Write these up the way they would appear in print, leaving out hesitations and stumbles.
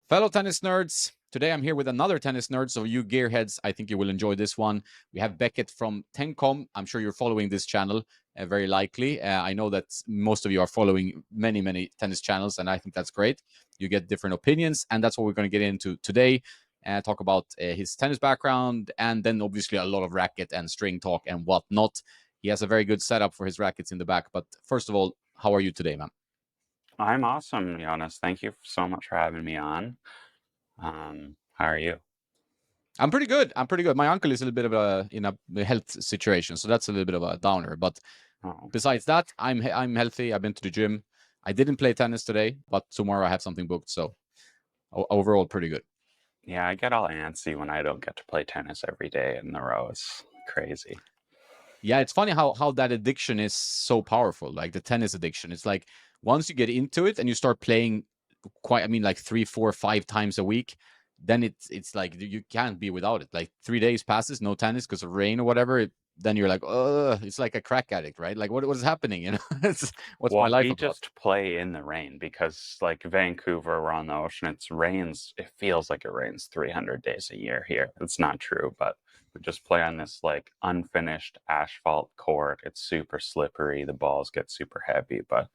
Fellow tennis nerds, today I'm here with another tennis nerd. So, you gearheads, I think you will enjoy this one. We have Beckett from Tenncom. I'm sure you're following this channel, very likely. I know that most of you are following many tennis channels, and I think that's great. You get different opinions, and that's what we're going to get into today. Talk about his tennis background, and then obviously a lot of racket and string talk and whatnot. He has a very good setup for his rackets in the back. But first of all, how are you today, man? I'm awesome, Jonas. Thank you so much for having me on. How are you? I'm pretty good. I'm pretty good. My uncle is a little bit of a health situation, so that's a little bit of a downer. But Oh, besides that, I'm healthy. I've been to the gym. I didn't play tennis today, but tomorrow I have something booked. So overall, pretty good. yeah, I get all antsy when I don't get to play tennis every day in a row. It's crazy. Yeah, it's funny how that addiction is so powerful. Like the tennis addiction, it's like once you get into it and you start playing quite, I mean, like 3, 4, 5 times a week, then it's like you can't be without it. Like 3 days passes, no tennis because of rain or whatever. Then you're like, oh, it's like a crack addict, right? Like what is happening? It's what's my Well, life we about? just play in the rain because, like Vancouver, we're on the ocean. It's rains. It feels like it rains 300 days a year here. It's not true, but we just play on this like unfinished asphalt court. It's super slippery. The balls get super heavy, but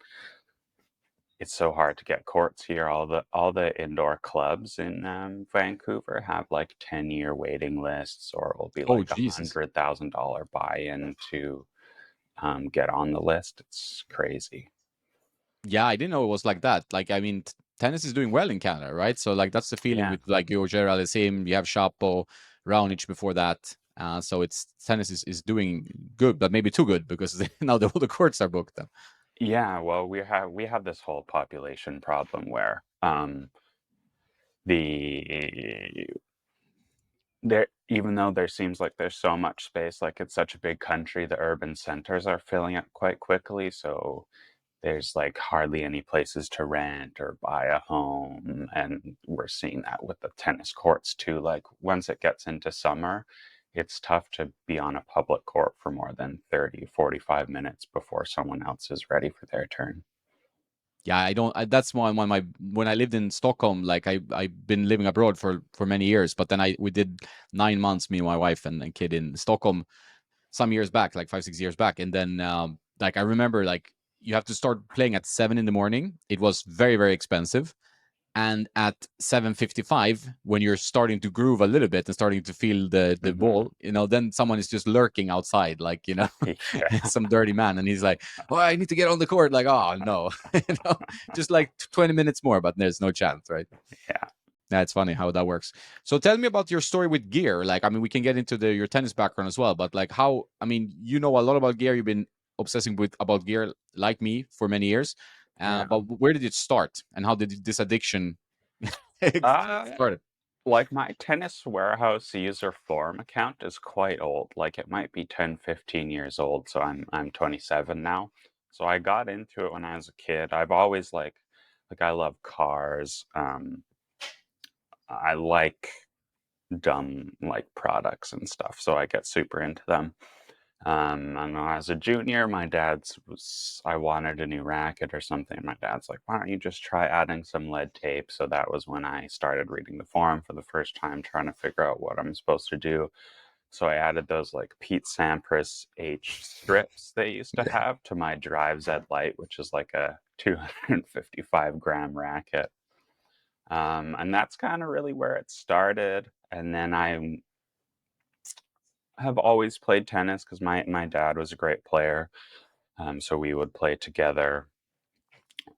it's so hard to get courts here. All the indoor clubs in Vancouver have like 10-year waiting lists, or it will be Oh like Jesus. $100,000 buy-in to get on the list. It's crazy. Yeah, I didn't know it was like that. Like, I mean, tennis is doing well in Canada, right? So, like, that's the feeling Yeah, with like your Gerald Sim. You have Shapo, Raonic before that. So it's tennis is doing good, but maybe too good because now all the courts are booked. Then. yeah. Well, we have this whole population problem where the there even though there seems like there's so much space, like it's such a big country, the urban centers are filling up quite quickly. So there's like hardly any places to rent or buy a home. And we're seeing that with the tennis courts too. Like once it gets into summer, it's tough to be on a public court for more than 30, 45 minutes before someone else is ready for their turn. Yeah, I don't. That's why when I lived in Stockholm, like I've been living abroad for many years, but then we did 9 months, me and my wife and kid in Stockholm some years back, like 5, 6 years back, and then like I remember like you have to start playing at 7 in the morning. It was very expensive, and at 7:55, when you're starting to groove a little bit and starting to feel the Hmm. ball, then someone is just lurking outside, like Yeah. some dirty man, and he's like, "Oh, I need to get on the court." Like, oh no, just like 20 minutes more, but there's no chance, right? Yeah. That's funny how that works. So tell me about your story with gear. Like, I mean, we can get into your tennis background as well, but like how, I mean, you know a lot about gear. You've been obsessing with about gear like me for many years. Yeah. But where did it start and how did this addiction Uh, started? like my Tennis Warehouse user forum account is quite old. Like it might be 10, 15 years old. So I'm 27 now. So I got into it when I was a kid. I've always like I love cars. I like dumb like products and stuff. So I get super into them. And when I was a junior, I wanted a new racket or something. My dad's like, why don't you just try adding some lead tape? So that was when I started reading the forum for the first time, trying to figure out what I'm supposed to do. So I added those like Pete Sampras H strips they used to have to my Drive Z Lite, which is like a 255-gram racket. And that's kind of really where it started. And then I have always played tennis because my dad was a great player. So we would play together.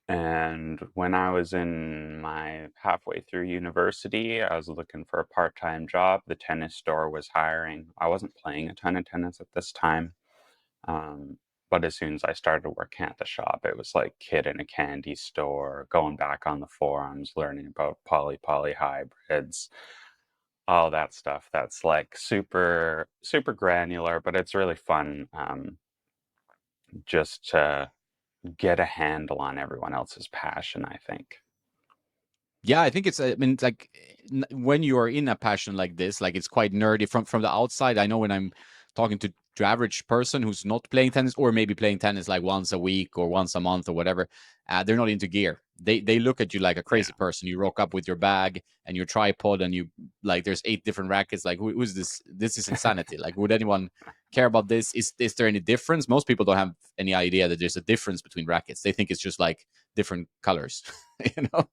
And when I was in my halfway through university, I was looking for a part-time job. The tennis store was hiring. I wasn't playing a ton of tennis at this time. Um, but as soon as I started working at the shop, it was like kid in a candy store, going back on the forums, learning about poly hybrids, all that stuff. That's like super granular, but it's really fun, just to get a handle on everyone else's passion, I think. Yeah, I think I mean, it's like when you are in a passion like this, like it's quite nerdy from the outside. I know when I'm talking to to average person who's not playing tennis, or maybe playing tennis like once a week or once a month or whatever, they're not into gear. They look at you like a crazy person. You rock up with your bag and your tripod, and you like there's 8 different rackets. Like, who's this? This is insanity. Like, would anyone care about this? Is there any difference? Most people don't have any idea that there's a difference between rackets. They think it's just like different colors, you know.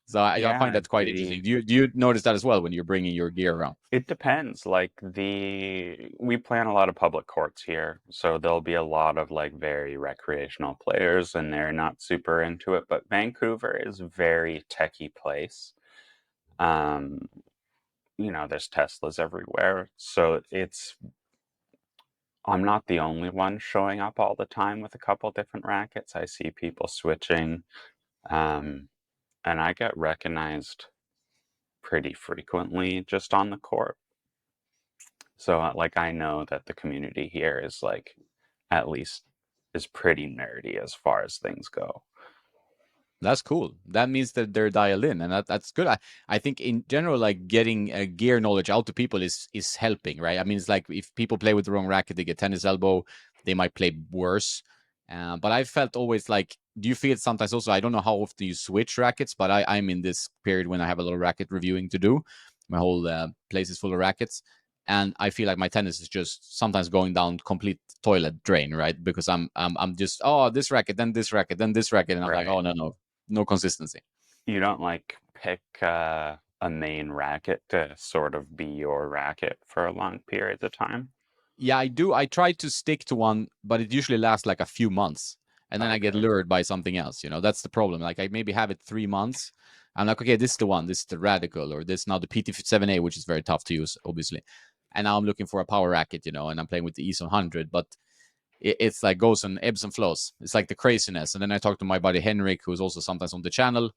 So I find that quite interesting. Do you notice that as well when you're bringing your gear around? It depends. Like we play on a lot of public courts here, so there'll be a lot of like very recreational players, and they're not super into it. But Vancouver is a very techie place. You know, there's Teslas everywhere, so I'm not the only one showing up all the time with a couple different rackets. I see people switching, and I get recognized pretty frequently just on the court. So like I know that the community here is like at least is pretty nerdy as far as things go. That's cool. That means that they're dialed in, and that's good. I think in general, like getting gear knowledge out to people is helping, right? I mean, it's like if people play with the wrong racket, they get tennis elbow, they might play worse. But I felt always like, do you feel it sometimes also? I don't know how often you switch rackets, but I'm in this period when I have a lot of racket reviewing to do. My whole place is full of rackets, and I feel like my tennis is just sometimes going down complete toilet drain, right? Because I'm just this racket, then this racket, then this racket, and I'm like, oh no consistency. You don't like pick a main racket to sort of be your racket for a long period of time? Yeah, I do. I try to stick to one, but it usually lasts like a few months, and then I get lured by something else. You know, that's the problem. Like I maybe have it 3 months. I'm like, okay, this is the one. This is the Radical, or this now the PT7A, which is very tough to use, obviously. And now I'm looking for a power racket, you know, and I'm playing with the EASE 100, but it's like goes on ebbs and flows. It's like the craziness. And then I talked to my buddy Henrik, who's also sometimes on the channel,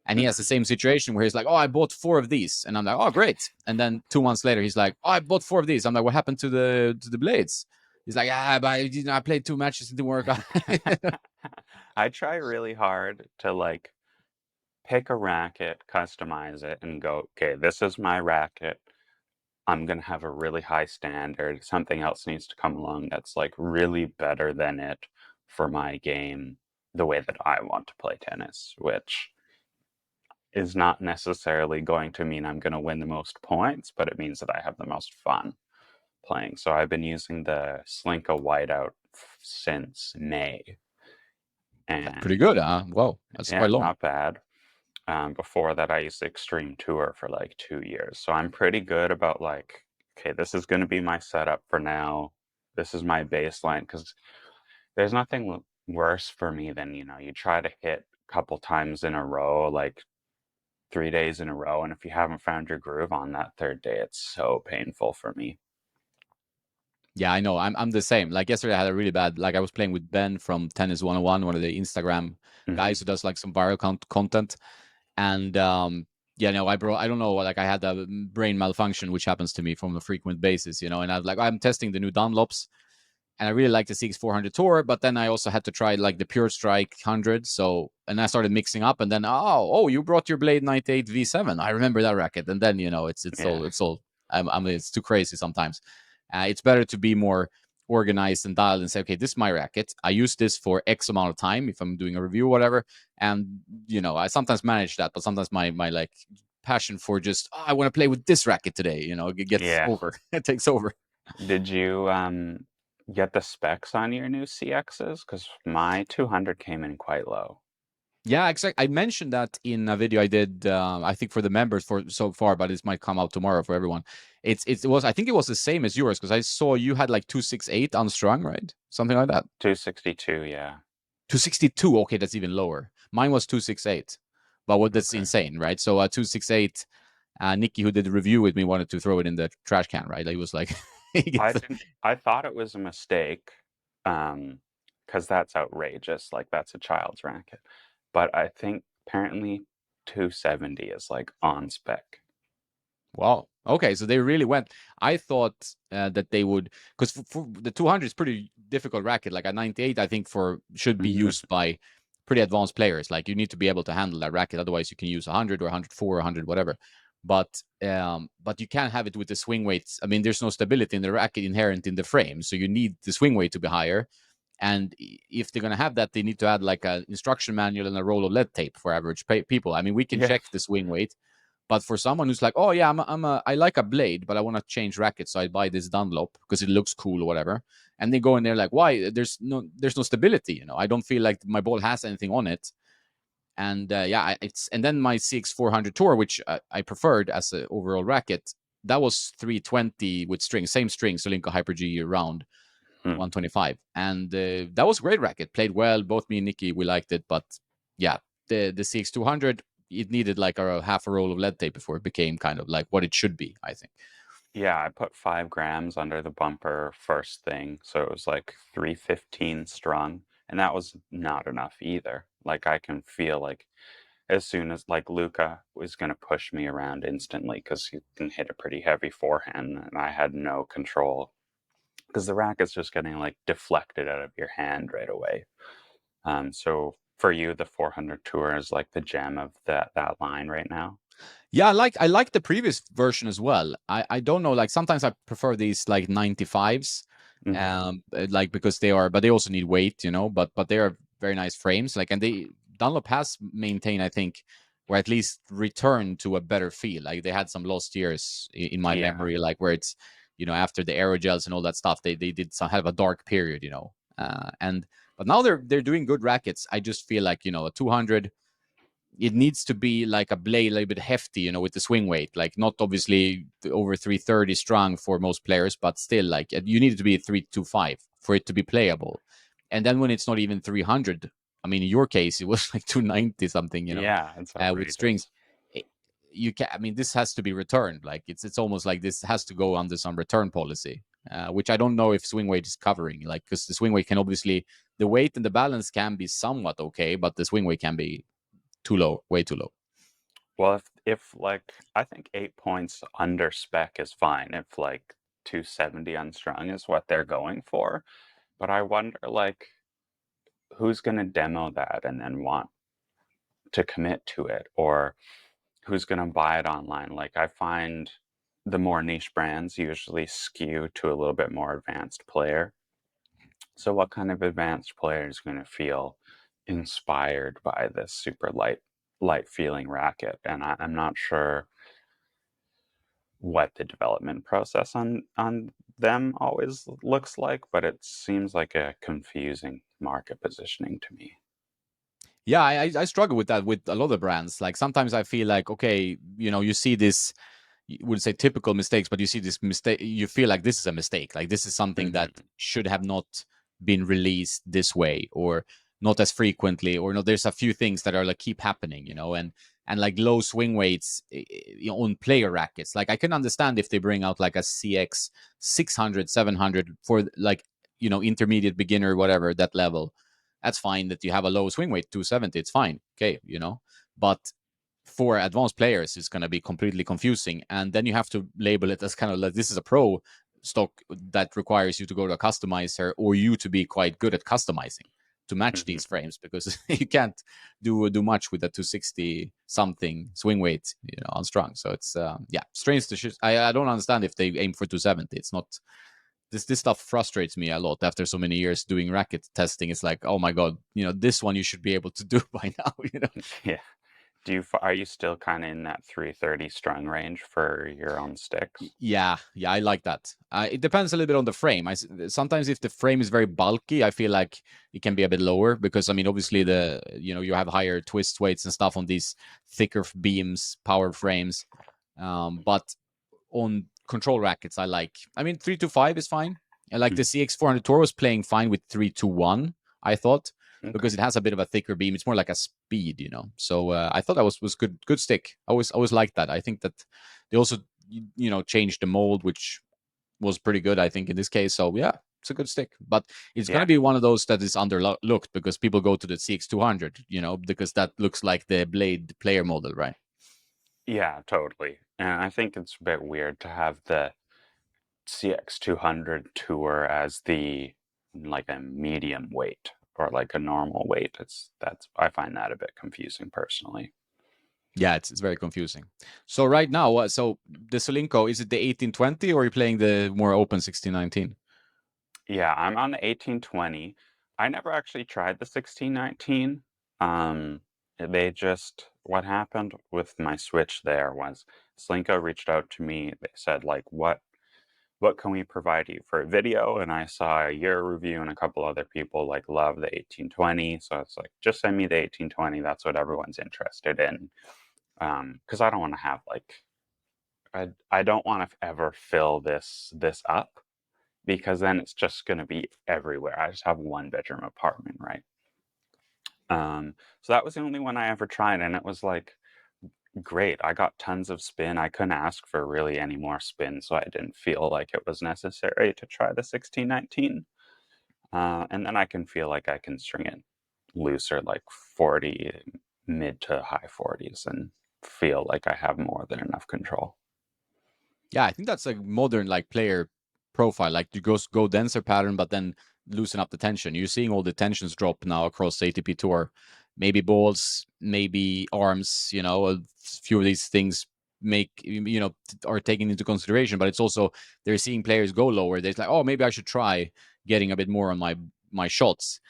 and he has the same situation where he's like, oh, I bought 4 of these. And I'm like, oh, great. And then 2 months later, he's like, oh, I bought 4 of these. I'm like, what happened to the blades? He's like, but I played 2 matches, it didn't work out. I try really hard to like pick a racket, customize it, and go, okay, this is my racket. I'm going to have a really high standard. Something else needs to come along that's like really better than it for my game, the way that I want to play tennis, which is not necessarily going to mean I'm going to win the most points, but it means that I have the most fun playing. So I've been using the Slinka Whiteout since May. And that's pretty good, huh? Whoa, that's quite long. Not bad. Before that, I used Extreme Tour for like 2 years. So I'm pretty good about like, okay, this is going to be my setup for now. This is my baseline, because there's nothing worse for me than, you know, you try to hit a couple times in a row, like 3 days in a row. And if you haven't found your groove on that 3rd day, it's so painful for me. Yeah, I know. I'm the same. Like yesterday, I had a really bad. Like I was playing with Ben from Tennis 101, one of the Instagram guys who does like some viral content, and yeah, no, I don't know. Like I had a brain malfunction, which happens to me from a frequent basis, you know. And I was like, I'm testing the new Dunlops, and I really like the CX400 Tour, but then I also had to try like the Pure Strike 100. So, and I started mixing up, and then oh, you brought your Blade 98 V7. I remember that racket, and then you know, it's all. It's too crazy sometimes. It's better to be more organized and dialed and say, okay, this is my racket. I use this for X amount of time if I'm doing a review or whatever. And, you know, I sometimes manage that, but sometimes my like passion for just, I want to play with this racket today, you know, it gets over. It takes over. Did you get the specs on your new CXs? Because my 200 came in quite low. Yeah, exactly. I mentioned that in a video I did, I think for the members for so far, but it might come out tomorrow for everyone. I think it was the same as yours, because I saw you had like 268 unstrung, right? Something like that. 262, yeah. 262. Okay, that's even lower. Mine was 268, but that's insane, right? So 268. Nikki, who did the review with me, wanted to throw it in the trash can, right? Like, he was like, I thought it was a mistake, because that's outrageous. Like that's a child's racket. But I think apparently 270 is like on spec. Wow. Okay, so they really went. I thought that they would, because for the 200 is pretty difficult racket. Like a 98, I think should be used by pretty advanced players. Like you need to be able to handle that racket. Otherwise, you can use 100 or 104 or 100, whatever. but you can't have it with the swing weights. I mean, there's no stability in the racket inherent in the frame, so you need the swing weight to be higher. And if they're going to have that, they need to add like an instruction manual and a roll of lead tape for average people. I mean, we can Yeah. check the swing weight, but for someone who's like, oh yeah, I like a blade, but I want to change racket, so I buy this Dunlop because it looks cool or whatever. And they go in there like, why? There's no stability. I don't feel like my ball has anything on it. And yeah, and then my CX400 Tour, which I preferred as an overall racket, that was 320 with strings, same strings, Solinka Hyper G round. Hmm. 125, and that was a great racket. Played well. Both me and Nikki, we liked it, but yeah, the CX200, it needed like a half a roll of lead tape before it became kind of like what it should be, I think. Yeah, I put 5 grams under the bumper first thing, so it was like 315 strung, and that was not enough either. Like I can feel like as soon as like Luca was going to push me around instantly because he can hit a pretty heavy forehand, and I had no control because the racket's just getting like deflected out of your hand right away. So for you, the 400 Tour is like the gem of that line right now. Yeah, I like the previous version as well. I don't know, like sometimes I prefer these like 95s, like because but they also need weight, but they are very nice frames. Like, and Dunlop has maintained, I think, or at least returned to a better feel. Like they had some lost years in my Yeah. memory, like where it's after the aerogels and all that stuff, they did some have a dark period, and but now they're doing good rackets. I just feel like a 200, it needs to be like a blade a little bit hefty, with the swing weight, like not obviously over 330 strong for most players, but still like you need it to be 325 for it to be playable. And then when it's not even 300, I mean, in your case, it was like 290 something, Yeah, it's with strings. outrageous. You can, I mean, this has to be returned. Like it's almost like this has to go under some return policy, which I don't know if swing weight is covering. Like because the swing weight can obviously, the weight and the balance can be somewhat okay, but the swing weight can be too low, way too low. Well, if like I think 8 points under spec is fine if like 270 unstrung is what they're going for. But I wonder like who's going to demo that and then want to commit to it, or who's going to buy it online. Like I find the more niche brands usually skew to a little bit more advanced player. So what kind of advanced player is going to feel inspired by this super light feeling racket? And I'm not sure what the development process on them always looks like, but it seems like a confusing market positioning to me. Yeah, I struggle with that with a lot of brands. Like sometimes I feel like, okay, you see this, you would say typical mistakes, but you see this mistake, you feel like this is a mistake. Like this is something that should have not been released this way, or not as frequently, or no, there's a few things that are like keep happening, and like low swing weights on player rackets. Like I can understand if they bring out like a CX 600, 700 for like, intermediate beginner, whatever, that level. That's fine that you have a low swing weight, 270, it's fine. Okay, but for advanced players, it's going to be completely confusing. And then you have to label it as kind of like this is a pro stock that requires you to go to a customizer, or you to be quite good at customizing to match these frames, because you can't do much with a 260 something swing weight, unstrung. So it's yeah, strange to I don't understand if they aim for 270. It's not this stuff frustrates me a lot after so many years doing racket testing. It's like, oh my god, this one you should be able to do by now. Yeah. Are you still kind of in that 330 strung range for your own sticks? Yeah, I like that. It depends a little bit on the frame. Sometimes if the frame is very bulky, I feel like it can be a bit lower, because I mean, obviously you have higher twist weights and stuff on these thicker beams, power frames. But on control rackets, I mean, 325 is fine. I like the CX400 Tour was playing fine with 321, I thought, because it has a bit of a thicker beam. It's more like a speed, So I thought that was good stick. I always liked that. I think that they also changed the mold, which was pretty good, I think, in this case. So yeah, it's a good stick, but it's going to be one of those that is underlooked because people go to the CX200, because that looks like the Blade player model, right? Yeah, totally. And I think it's a bit weird to have the CX200 Tour as the like a medium weight or like a normal weight. I find that a bit confusing personally. Yeah, it's very confusing. So right now, so the Solinco, is it the 1820 or are you playing the more open 1619? Yeah, I'm on the 1820. I never actually tried the 1619. What happened with my Switch there was Slinko reached out to me. They said, like, what can we provide you for a video? And I saw your review and a couple other people like love the 1820. So it's like, just send me the 1820. That's what everyone's interested in. Because I don't want to have like I don't want to ever fill this up because then it's just going to be everywhere. I just have one bedroom apartment, right? So that was the only one I ever tried, and it was like great. I got tons of spin. I couldn't ask for really any more spin, so I didn't feel like it was necessary to try the 1619. And then I can feel like I can string it looser, like 40, mid to high 40s, and feel like I have more than enough control. Yeah, I think that's a modern like player profile. Like you go denser pattern, but then loosen up the tension. You're seeing all the tensions drop now across ATP tour. Maybe balls, maybe arms. A few of these things are taken into consideration. But it's also they're seeing players go lower. They're like, oh, maybe I should try getting a bit more on my shots.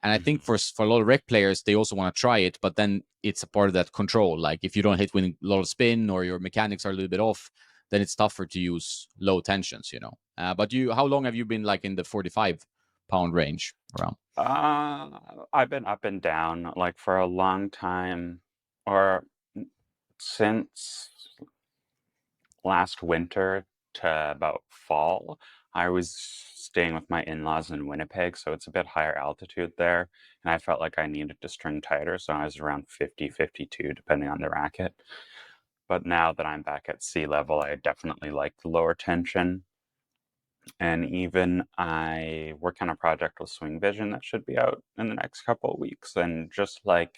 And I think Mhm. for a lot of rec players, they also want to try it, but then it's a part of that control. Like if you don't hit with a lot of spin or your mechanics are a little bit off, then it's tougher to use low tensions. But how long have you been like in the 45-pound range around? I've been up and down like for a long time, or since last winter to about fall. I was staying with my in-laws in Winnipeg, so it's a bit higher altitude there, and I felt like I needed to string tighter, so I was around 50, 52, depending on the racket. But now that I'm back at sea level, I definitely like the lower tension. And even I work on a project with Swing Vision that should be out in the next couple of weeks. And just like,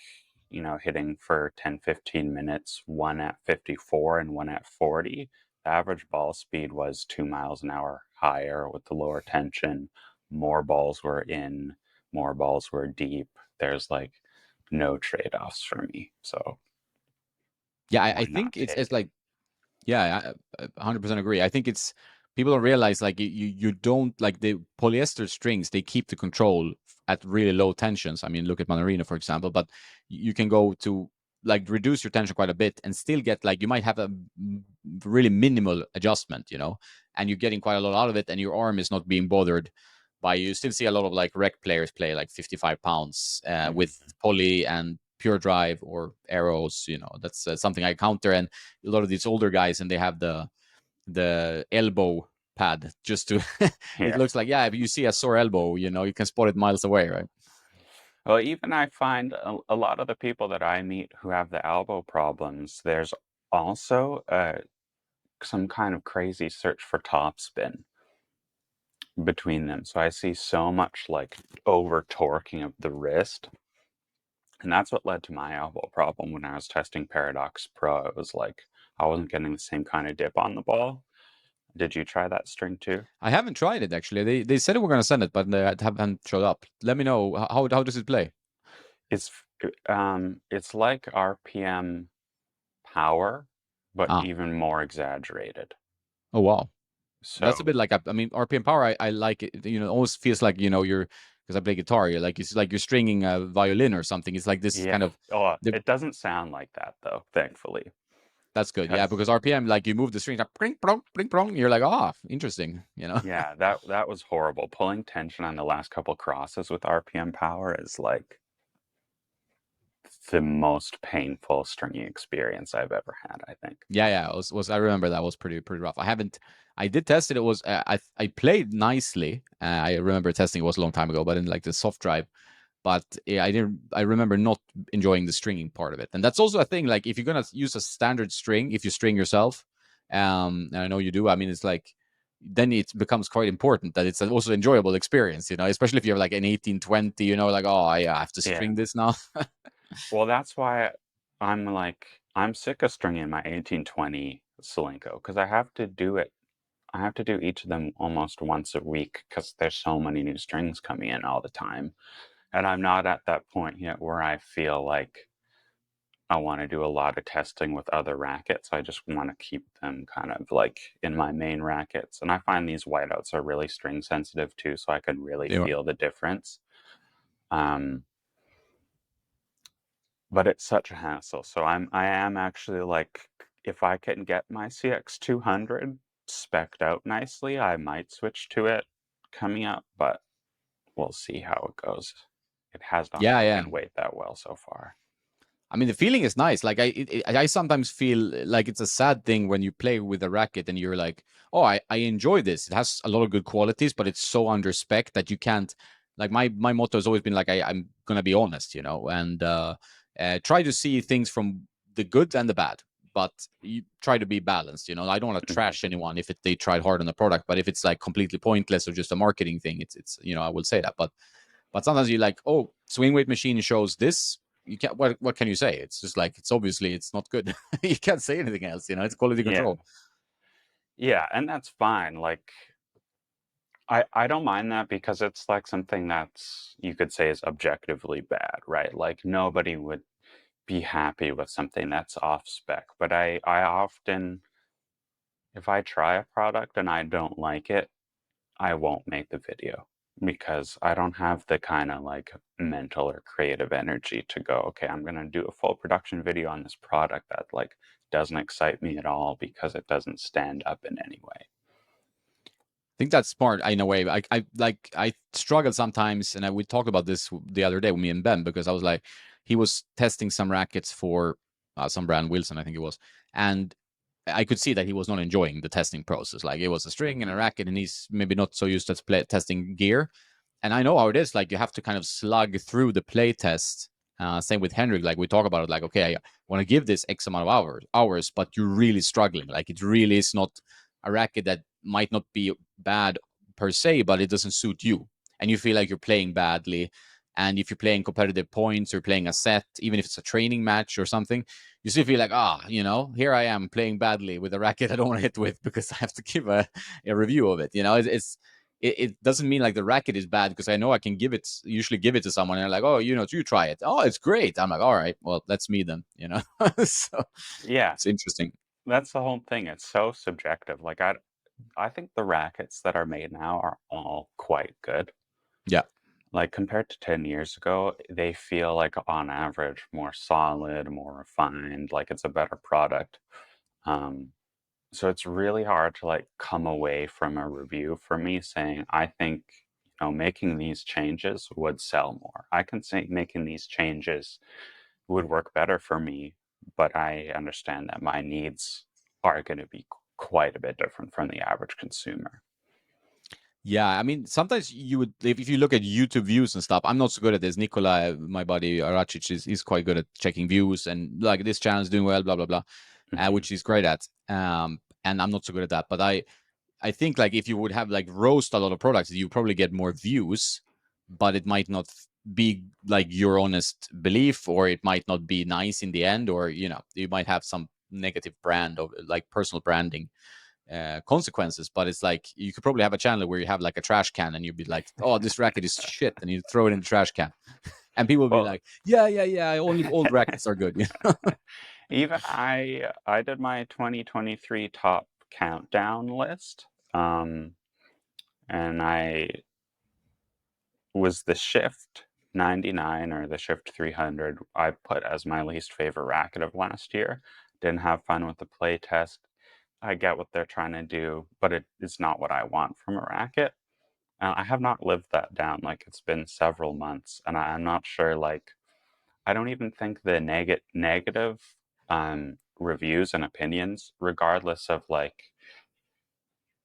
hitting for 10, 15 minutes, one at 54 and one at 40, the average ball speed was 2 miles an hour higher with the lower tension. More balls were in, more balls were deep. There's like no trade-offs for me. So Yeah, I why think not it's take it? like, yeah, I 100% agree. I think it's people don't realize like you don't like the polyester strings, they keep the control at really low tensions. I mean, look at Manarino, for example, but you can go to like reduce your tension quite a bit and still get like you might have a really minimal adjustment, and you're getting quite a lot out of it, and your arm is not being bothered by. You still see a lot of like rec players play like 55 pounds with Mhm. poly and pure drive or arrows. That's something I counter, and a lot of these older guys, and they have the elbow pad just to it Yeah. looks like, yeah, if you see a sore elbow, you can spot it miles away, right? Well, even I find a lot of the people that I meet who have the elbow problems, there's also some kind of crazy search for topspin between them. So I see so much like over torquing of the wrist. And that's what led to my elbow problem when I was testing Paradox Pro. It was like I wasn't getting the same kind of dip on the ball. Did you try that string too? I haven't tried it actually. They said they were going to send it, but they haven't showed up. Let me know how does it play. It's it's like RPM power, but Ah, even more exaggerated. oh wow. That's a So bit like I mean RPM power. I like it. It almost feels like you're because I play guitar. It's like you're stringing a violin or something. It's like this yeah. kind of Oh, the it doesn't sound like that though, thankfully. that's good. Yeah, Because because RPM like you move the strings like pring prong pring prong. You're like, oh, interesting. yeah, that was horrible. Pulling tension on the last couple crosses with RPM power is like the most painful stringing experience I've ever had, I think. Yeah. Was I remember that was pretty rough. I did test it. It was I played nicely. I remember testing it was a long time ago, but in like the soft drive. But yeah, I didn't. I remember not enjoying the stringing part of it, and that's also a thing. Like if you're gonna use a standard string, if you string yourself, and I know you do. I mean, it's like then it becomes quite important that it's also enjoyable experience. Especially if you have like an 1820. Like, oh, I have to Yeah. string this now. Well, that's why I'm sick of stringing my 1820 Solinko because I have to do it. I have to do each of them almost once a week because there's so many new strings coming in all the time. And I'm not at that point yet where I feel like I want to do a lot of testing with other rackets. I just want to keep them kind of like in my main rackets. And I find these whiteouts are really string sensitive too, so I can really They are. feel the difference. But it's such a hassle. So I am actually like, if I can get my CX200 spec'd out nicely, I might switch to it coming up, but we'll see how it goes. It has not Yeah, yeah. taken weight that well so far. I mean, the feeling is nice. Like I sometimes feel like it's a sad thing when you play with a racket and you're like, oh, I enjoy this. It has a lot of good qualities, but it's so under spec that you can't. Like my motto has always been like I'm gonna be honest, you know, and try to see things from the good and the bad, but you try to be balanced. You know, I don't want to trash anyone if they tried hard on the product, but if it's like completely pointless or just a marketing thing, it's you know I will say that, but sometimes you like, oh, swing weight machine shows this. You can't. What can you say? It's just like it's obviously it's not good. You can't say anything else. You know, it's quality Yeah. control. Yeah, and that's fine. Like I don't mind that because it's like something that's you could say is objectively bad, right? Like nobody would be happy with something that's off spec. But I often, if I try a product and I don't like it, I won't make the video because I don't have the kind of like mental or creative energy to go, okay, I'm going to do a full production video on this product that like doesn't excite me at all because it doesn't stand up in any way. I think that's smart in a way. I struggle sometimes, and we talked about this the other day with me and Ben because I was like, he was testing some rackets for some brand Wilson, I think it was, and I could see that he was not enjoying the testing process. Like it was a string and a racket, and he's maybe not so used to testing gear. And I know how it is. Like you have to kind of slug through the play test. Same with Henrik. Like we talk about it. Like okay, I want to give this X amount of hours, but you're really struggling. Like it really is not a racket that might not be bad per se, but it doesn't suit you, and you feel like you're playing badly. And if you're playing competitive points or playing a set, even if it's a training match or something, you still feel like, you know, here I am playing badly with a racket I don't want to hit with because I have to give a review of it. You know, it doesn't mean like the racket is bad because I know I can usually give it to someone and they're like, oh, you know, you try it. Oh, it's great. I'm like, all right, well, that's me then, you know. So Yeah, it's interesting. that's the whole thing. It's so subjective. Like I think the rackets that are made now are all quite good. Yeah. Like compared to 10 years ago, they feel like on average more solid, more refined, like it's a better product. Um, so it's really hard to like come away from a review for me saying, I think, you know, making these changes would sell more. I can say making these changes would work better for me, but I understand that my needs are going to be quite a bit different from the average consumer. Yeah, I mean, sometimes you would if you look at YouTube views and stuff. I'm not so good at this. Nikola, my buddy Aracic, is quite good at checking views and like this channel is doing well, blah blah blah, Mhm. which he's great at. And I'm not so good at that. But I think like if you would have like roast a lot of products, you probably get more views, but it might not be like your honest belief, or it might not be nice in the end, or you know, you might have some negative brand of like personal branding consequences. But it's like you could probably have a channel where you have like a trash can and you'd be like, oh, this racket is shit, and you throw it in the trash can and people will be Well, like, yeah, only old rackets are good. even I did my 2023 top countdown list, and I was the Shift 99 or the Shift 300 I put as my least favorite racket of last year. Didn't have fun with the play test. I get what they're trying to do, but it is not what I want from a racket. I have not lived that down. Like it's been several months, and I'm not sure. Like I don't even think the negative reviews and opinions, regardless of like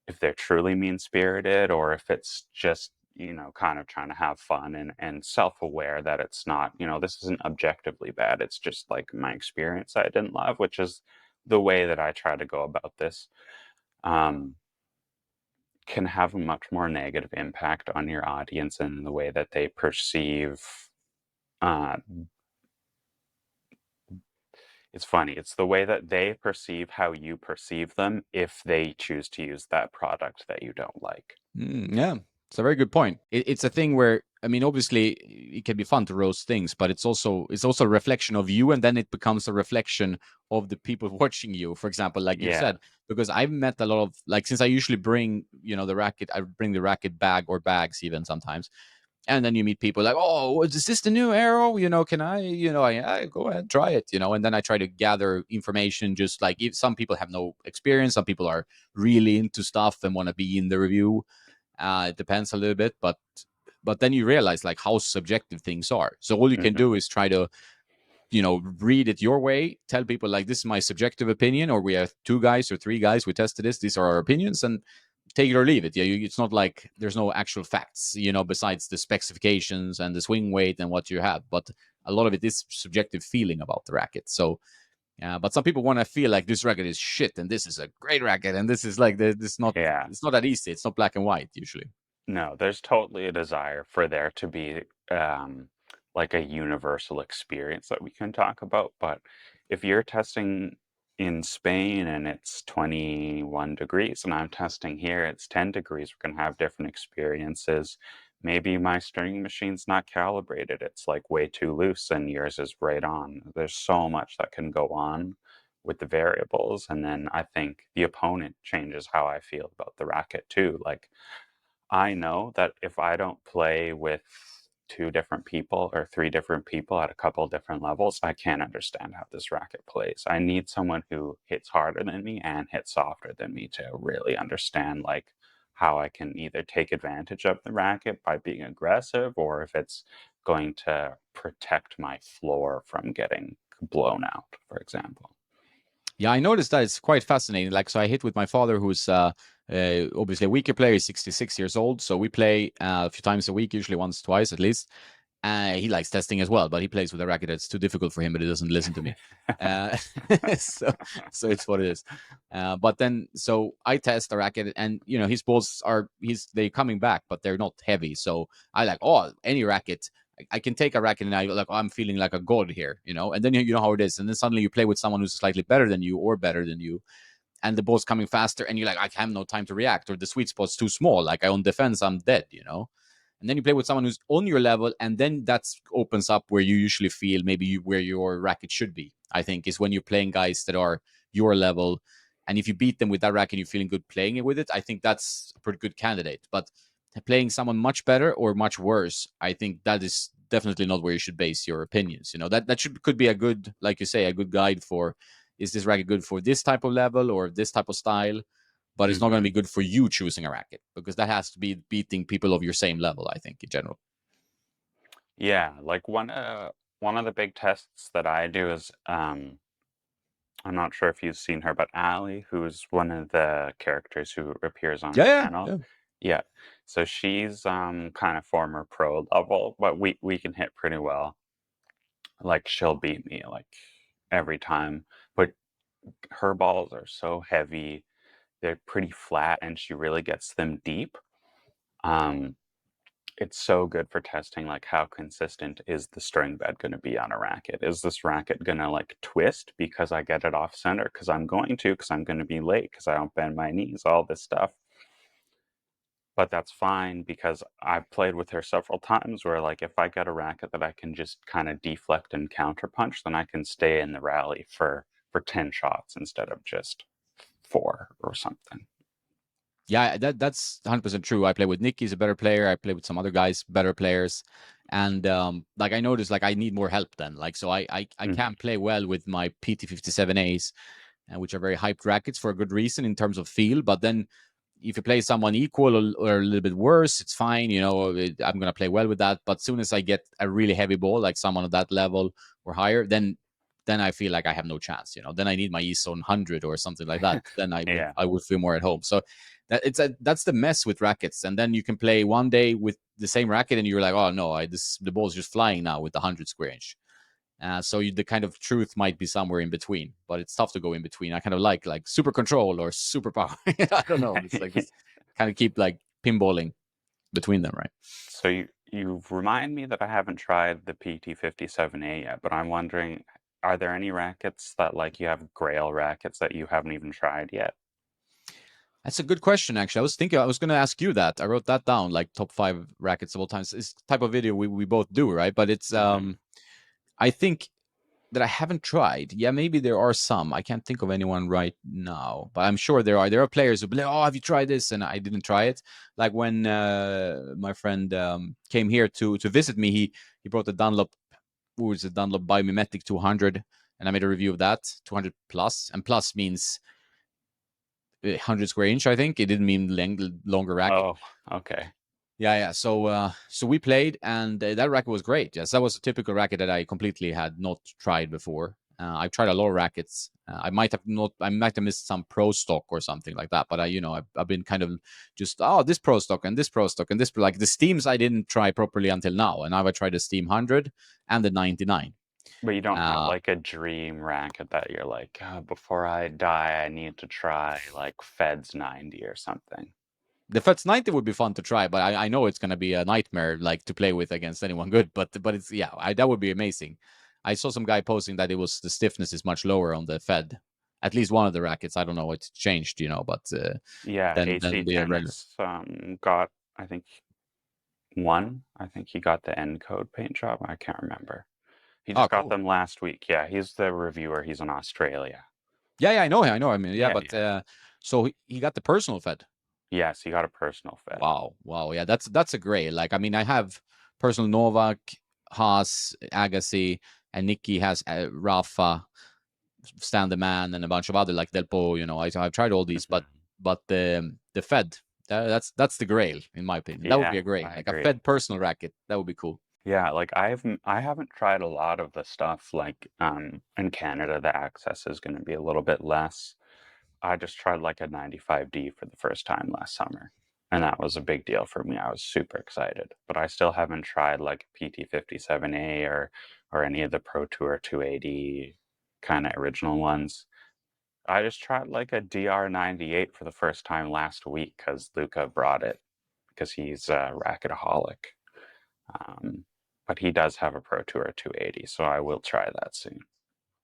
if they're truly mean spirited or if it's just you know kind of trying to have fun and self-aware that it's not, you know, this isn't objectively bad, it's just like my experience I didn't love, which is the way that I try to go about this, um, can have a much more negative impact on your audience and the way that they perceive. uh, it's funny, it's the way that they perceive how you perceive them if they choose to use that product that you don't like. Yeah, it's a very good point. It's a thing where I mean, obviously, it can be fun to roast things, but it's also a reflection of you, and then it becomes a reflection of the people watching you. For example, like you Yeah. said, because I've met a lot of like since I usually bring the racket, I bring the racket bag or bags even sometimes, and then you meet people like, oh, is this the new arrow? Can I? Yeah, go ahead, try it. And then I try to gather information. Just like if some people have no experience, some people are really into stuff and want to be in the review. It depends a little bit, but then you realize like how subjective things are. So all you can Hmm. do is try to read it your way, tell people like this is my subjective opinion, or we have two guys or three guys we tested this, these are our opinions, and take it or leave it. It's not like there's no actual facts besides the specifications and the swing weight and what you have, but a lot of it is subjective feeling about the racket. So but some people want to feel like this racket is shit and this is a great racket, and this is like this not Yeah. it's not that easy. It's not black and white usually. No, there's totally a desire for there to be like a universal experience that we can talk about. But if you're testing in Spain and it's 21 degrees and I'm testing here, it's 10 degrees, we're going to have different experiences. Maybe my string machine's not calibrated. It's like way too loose and yours is right on. There's so much that can go on with the variables. And then I think the opponent changes how I feel about the racket too. Like, I know that if I don't play with two different people or three different people at a couple different levels, I can't understand how this racket plays. I need someone who hits harder than me and hits softer than me to really understand like how I can either take advantage of the racket by being aggressive or if it's going to protect my floor from getting blown out, for example. Yeah, I noticed that it's quite fascinating. Like, so I hit with my father, who's obviously a weaker player. He's 66 years old, so we play a few times a week, usually once, twice at least. He likes testing as well, but he plays with a racket that's too difficult for him, but he doesn't listen to me. Uh, so, so it's what it is. But then, so I test the racket, and his balls they're coming back, but they're not heavy. So I like, any racket. I can take a racket and I like, I'm feeling like a god here, and then you know how it is. And then suddenly you play with someone who's slightly better than you or better than you, and the ball's coming faster, and you're like, I have no time to react, or the sweet spot's too small. Like I on defense, I'm dead. And then you play with someone who's on your level, and then that opens up where you usually feel maybe where your racket should be. I think is when you're playing guys that are your level, and if you beat them with that racket, you're feeling good playing it with it. I think that's a pretty good candidate. But playing someone much better or much worse, I think that is definitely not where you should base your opinions. That could be a good, like you say, a good guide for, is this racket good for this type of level or this type of style? But it's not going to Hmm. be good for you choosing a racket, because that has to be beating people of your same level, I think, in general. Yeah, like one of the big tests that I do is I'm not sure if you've seen her, but Ali, who's one of the characters who appears on Yeah, our yeah, channel. yeah. Yeah. So she's kind of former pro level, but we can hit pretty well. Like she'll beat me like every time. But her balls are so heavy, they're pretty flat, and she really gets them deep. Um, it's so good for testing like how consistent is the string bed going to be on a racket. Is this racket going to like twist because I get it off center because I'm going to, because I'm going to be late, because I don't bend my knees, all this stuff. But that's fine because I've played with her several times where like if I get a racket that I can just kind of deflect and counterpunch, then I can stay in the rally for 10 shots instead of just 4 or something. Yeah, that's 100% true. I play with Nick, he's a better player. I play with some other guys, better players. And like I noticed, like I need more help then. Like, so I Mhm. can't play well with my PT57As, which are very hyped rackets for a good reason in terms of feel. But then if you play someone equal or a little bit worse, it's fine. I'm going to play well with that. But as soon as I get a really heavy ball, like someone at that level or higher, then I feel like I have no chance. Then I need my ISO 100 or something like that. Then I would Yeah. I would feel more at home. So that's the mess with rackets. And then you can play one day with the same racket, and you're like, oh no, the ball's just flying now with the 100 square inch. The kind of truth might be somewhere in between, but it's tough to go in between. I kind of like super control or super power. I don't know. It's like this kind of keep like pinballing between them, right? So you remind me that I haven't tried the PT57A yet, but I'm wondering, are there any rackets that like you have Grail rackets that you haven't even tried yet? That's a good question, actually. I was thinking I was going to ask you that. I wrote that down, like top 5 rackets of all times. It's type of video we both do, right? But it's Hmm. I think that I haven't tried. Yeah, maybe there are some. I can't think of anyone right now, but I'm sure there are. There are players who be like, "Oh, have you tried this?" And I didn't try it. Like when my friend came here to visit me, he brought a Dunlop. What was it? Dunlop Biomimetic 200, and I made a review of that 200 plus, and plus means 100 square inch. I think it didn't mean longer racket. Oh, okay. Yeah. So we played, and that racket was great. Yes, that was a typical racket that I completely had not tried before. I've tried a lot of rackets. I might have not. I might have missed some pro stock or something like that. But I've been kind of just this pro stock and this pro stock and this like the Steams I didn't try properly until now, and now I tried the Steam 100 and the 99. But you don't have Uh, like a dream racket that you're like, before I die, I need to try like Feds 90 or something. the FETS 90 would be fun to try, but I know it's going to be a nightmare like to play with against anyone good. But it's that would be amazing. I saw some guy posting that the stiffness is much lower on the Fed. At least one of the rackets. I don't know what's changed, but Yeah, than AC the regular. Tennis got, I think, one. I think he got the N code paint job. I can't remember. He Oh, just got cool. them last week. Yeah, he's the reviewer. He's in Australia. Yeah, I know him. I know. I mean, yeah, Yeah, but yeah. so he got the personal Fed. Yes, he got a personal Fed. Wow. Yeah, that's a great. Like, I mean, I have personal Novak, Haas, Agassi, and Nikki has Rafa, Stand the Man, and a bunch of other like Delpo. I've tried all these, but Mhm. the Fed that's the Grail in my opinion. That would be Yeah, a Grail, I like a agree. Fed personal racket. That would be cool. Yeah, like I haven't tried a lot of the stuff like in Canada the access is going to be a little bit less. I just tried like a 95D for the first time last summer, and that was a big deal for me. I was super excited, but I still haven't tried like PT57A or any of the Pro Tour 280 kind of original ones. I just tried like a DR98 for the first time last week because Luca brought it because he's a racketaholic. Um, but he does have a Pro Tour 280, so I will try that soon.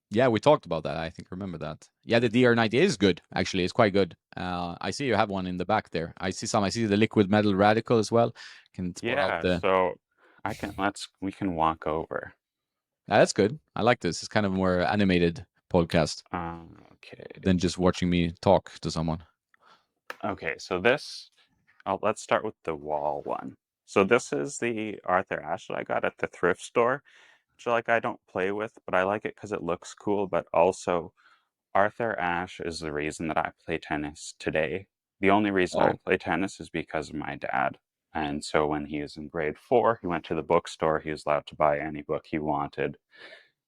Yeah, we talked about that. I think remember that. Yeah, the DR90 is good. Actually, it's quite good. I see you have one in the back there. I see some. I see the liquid metal radical as well. Can pull out Yeah, the. so we can walk over. That's good. I like this. It's kind of more animated podcast Okay. than just watching me talk to someone. Okay, so let's start with the wall one. So this is the Arthur Ashe that I got at the thrift store, which like I don't play with, but I like it because it looks cool, but also Arthur Ashe is the reason that I play tennis today. The only reason I Oh, play tennis is because of my dad. And so when he was in grade 4, he went to the bookstore. He was allowed to buy any book he wanted.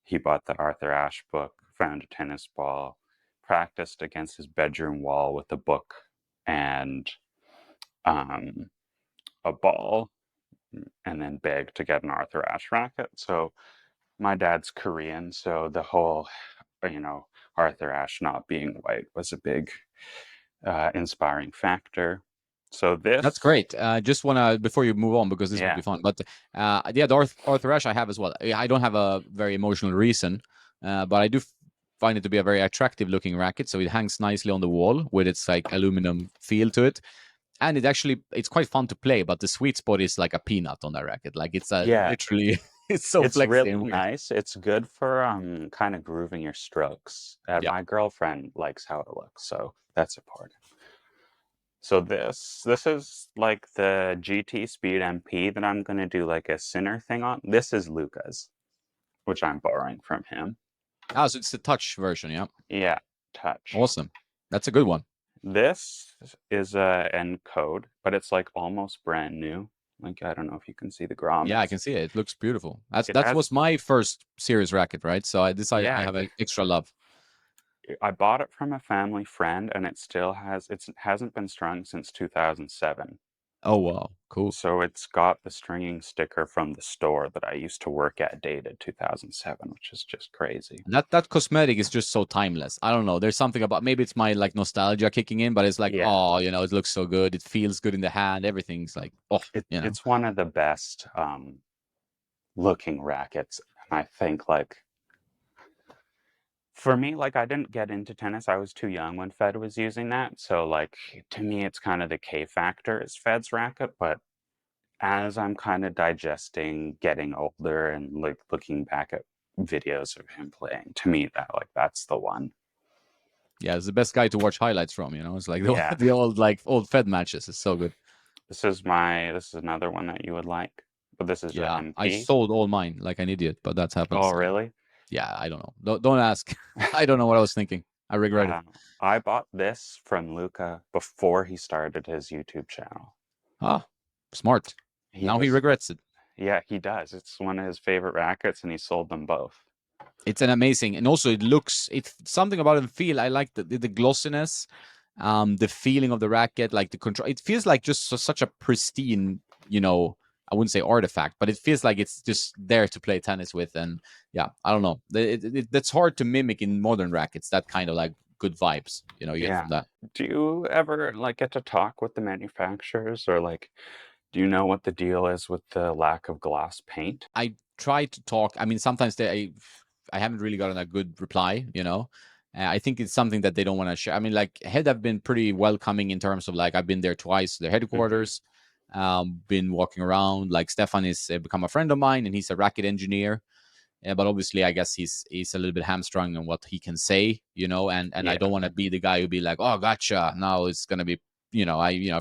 He bought the Arthur Ashe book, found a tennis ball, practiced against his bedroom wall with a book and um, a ball, and then begged to get an Arthur Ashe racket. So my dad's Korean, so the whole, you know, Arthur Ashe not being white was a big inspiring factor. So that's this, great. Just wanna before you move on because this would yeah, be fun. But yeah, the Arthur Ashe I have as well. I don't have a very emotional reason, but I do find it to be a very attractive looking racket. So it hangs nicely on the wall with its like aluminum feel to it, and it's quite fun to play. But the sweet spot is like a peanut on that racket. Like it's a yeah, literally it's so it's flexy really and weird. nice. It's good for kind of grooving your strokes. Yeah. My girlfriend likes how it looks, so that's important. So this is like the GT Speed MP that I'm gonna do like a Sinner thing on. This is Luca's, which I'm borrowing from him. Ah, so it's the touch version. Yeah. Yeah, touch. Awesome. That's a good one. This is a N code, but it's like almost brand new. Like I don't know if you can see the Yeah, I can grommets. see it. It looks beautiful. That's It that has was my first serious racket, right? So I yeah, have an extra love. I bought it from a family friend and it hasn't been strung since 2007. Oh wow, cool. So it's got the stringing sticker from the store that I used to work at dated 2007, which is just crazy. That cosmetic is just so timeless. I don't know. There's something about maybe it's my like nostalgia kicking in, but it's like, Yeah. oh, it looks so good. It feels good in the hand. Everything's like, oh, It's one of the best looking rackets. And I think like For me, like, I didn't get into tennis. I was too young when Fed was using that. So, like, to me, it's kind of the K factor is Fed's racket. But as I'm kind of digesting getting older and like looking back at videos of him playing, to me, that's the one. Yeah, it's the best guy to watch highlights from. It's like Yeah. the old Fed matches. It's so good. This is another one that you would like. But this is your Yeah, I MP. sold all mine like an idiot, but that's happened. Oh, So really? yeah, I don't know. Don't ask. I don't know what I was thinking. I regret it. Yeah. I bought this from Luca before he started his YouTube channel. Ah, smart. He Now he was, regrets it. yeah, he does. It's one of his favorite rackets, and he sold them both. It's an amazing, and also it's something about it. Feel I like the glossiness, the feeling of the racket, like the control. It feels like just such a pristine, I wouldn't say artifact, but it feels like it's just there to play tennis with. And yeah, I don't know. That's hard to mimic in modern rackets. That kind of like good vibes, you get Yeah. from that. Do you ever like get to talk with the manufacturers, or like, do you know what the deal is with the lack of gloss paint? I try to talk. I mean, sometimes I haven't really gotten a good reply. I think it's something that they don't want to share. I mean, like Head have been pretty welcoming in terms of like I've been there twice, their Hmm. headquarters, been walking around. Like Stefan is become a friend of mine, and he's a racket engineer. But obviously, I guess he's a little bit hamstrung on what he can say, and I Yeah, don't want to be the guy who be like, oh, gotcha. Now it's gonna be,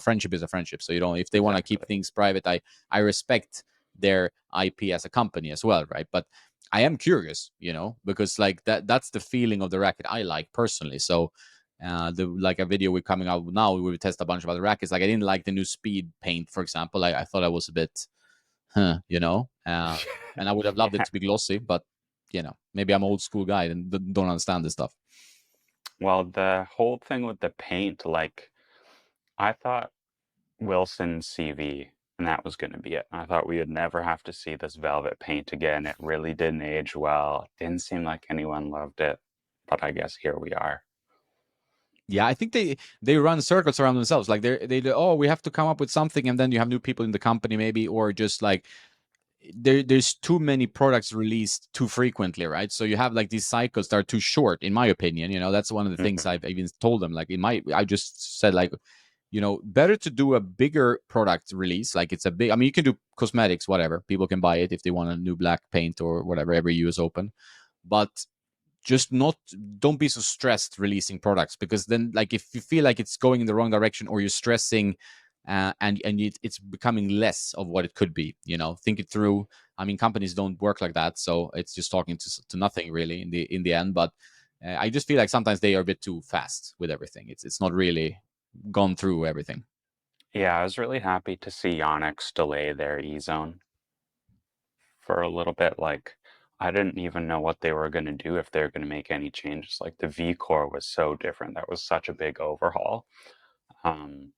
friendship is a friendship. So if they want to keep exactly. things private, I respect their IP as a company as well, right? But I am curious, because like that's the feeling of the racket I like personally. So the like a video we're coming out now, we will test a bunch of other rackets. Like I didn't like the new speed paint, for example. I thought I was a bit and I would have loved it Yeah. to be glossy, but maybe I'm an old school guy and don't understand this stuff. Well, the whole thing with the paint, like, I thought Wilson's CV, and that was going to be it. I thought we would never have to see this velvet paint again. It really didn't age well. Didn't seem like anyone loved it, but I guess here we are. Yeah, I think they run circles around themselves. Like they oh, we have to come up with something, and then you have new people in the company maybe, or just like there's too many products released too frequently, right? So you have like these cycles that are too short, in my opinion. That's one of the things Hmm. I've even told them. Like I just said like, better to do a bigger product release. Like it's a big. I mean, you can do cosmetics, whatever. People can buy it if they want a new black paint or whatever. Every US Open, but just not don't be so stressed releasing products, because then like if you feel like it's going in the wrong direction or you're stressing and it's becoming less of what it could be, think it through. I mean, companies don't work like that, so it's just talking to nothing really in the end. But I just feel like sometimes they are a bit too fast with everything. It's not really gone through everything. Yeah, I was really happy to see Yonex delay their E-Zone for a little bit. Like, I didn't even know what they were going to do, if they were going to make any changes. Like, the V Core was so different. That was such a big overhaul. Um,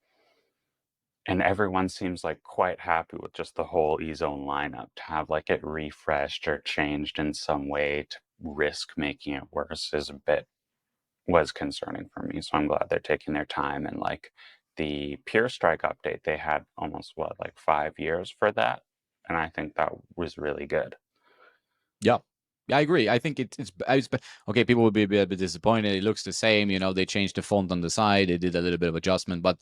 and everyone seems like quite happy with just the whole E-Zone lineup. To have like it refreshed or changed in some way to risk making it worse was concerning for me. So I'm glad they're taking their time. And like the Pure Strike update, they had almost like 5 years for that. And I think that was really good. Yeah. Yeah, I agree. I think it's okay. People will be a bit disappointed. It looks the same. They changed the font on the side. They did a little bit of adjustment, but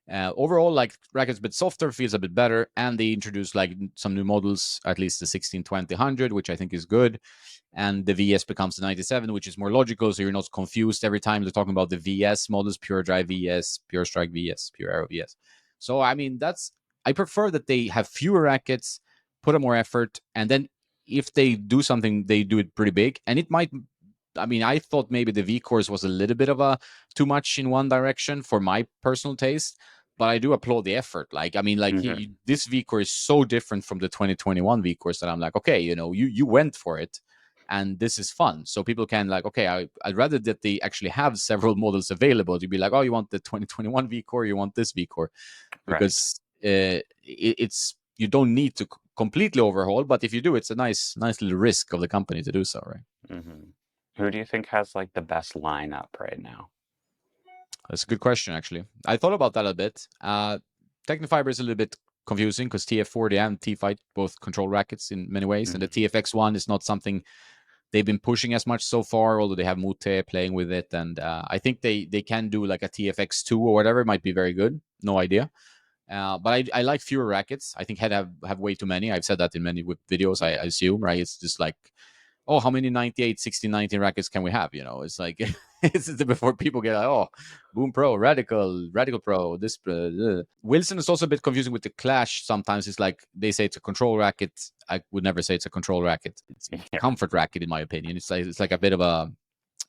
overall, like Racket's a bit softer, feels a bit better, and they introduced like some new models, at least the 1620 which I think is good. And the VS becomes the 97, which is more logical, so you're not confused every time they're talking about the VS models: Pure Drive VS, Pure Strike VS, Pure Arrow VS. So I mean, I prefer that they have fewer rackets, put a more effort, and then if they do something, they do it pretty big. And it might, I mean, I thought maybe the V course was a little bit of a too much in one direction for my personal taste, but I do applaud the effort. Like, I mean, like Hmm. this V course is so different from the 2021 V course that I'm like, okay, you went for it, and this is fun. So people can like, okay, I'd rather that they actually have several models available to be like, oh, you want the 2021 V core, you want this V core, Right. because it's you don't need to completely overhaul, but if you do, it's a nice little risk of the company to do so, right? Hmm. Who do you think has like the best lineup right now? That's a good question, actually. I thought about that a bit. Technofiber is a little bit confusing because TF40 and T-Fight both control rackets in many ways, and the Hmm. TFX one is not something they've been pushing as much so far, although they have Mute playing with it. And I think they can do like a TFX2 or whatever. It might be very good. No idea. But I like fewer rackets. I think Head have way too many. I've said that in many videos, I assume, right? It's just like, oh, how many 98, 16, 19 rackets can we have? You know, it's like, it's before people get like, oh, Boom Pro, Radical Pro, this. Wilson is also a bit confusing with the Clash. Sometimes it's like they say it's a control racket. I would never say it's a control racket. It's a comfort racket, in my opinion. It's like a bit of a,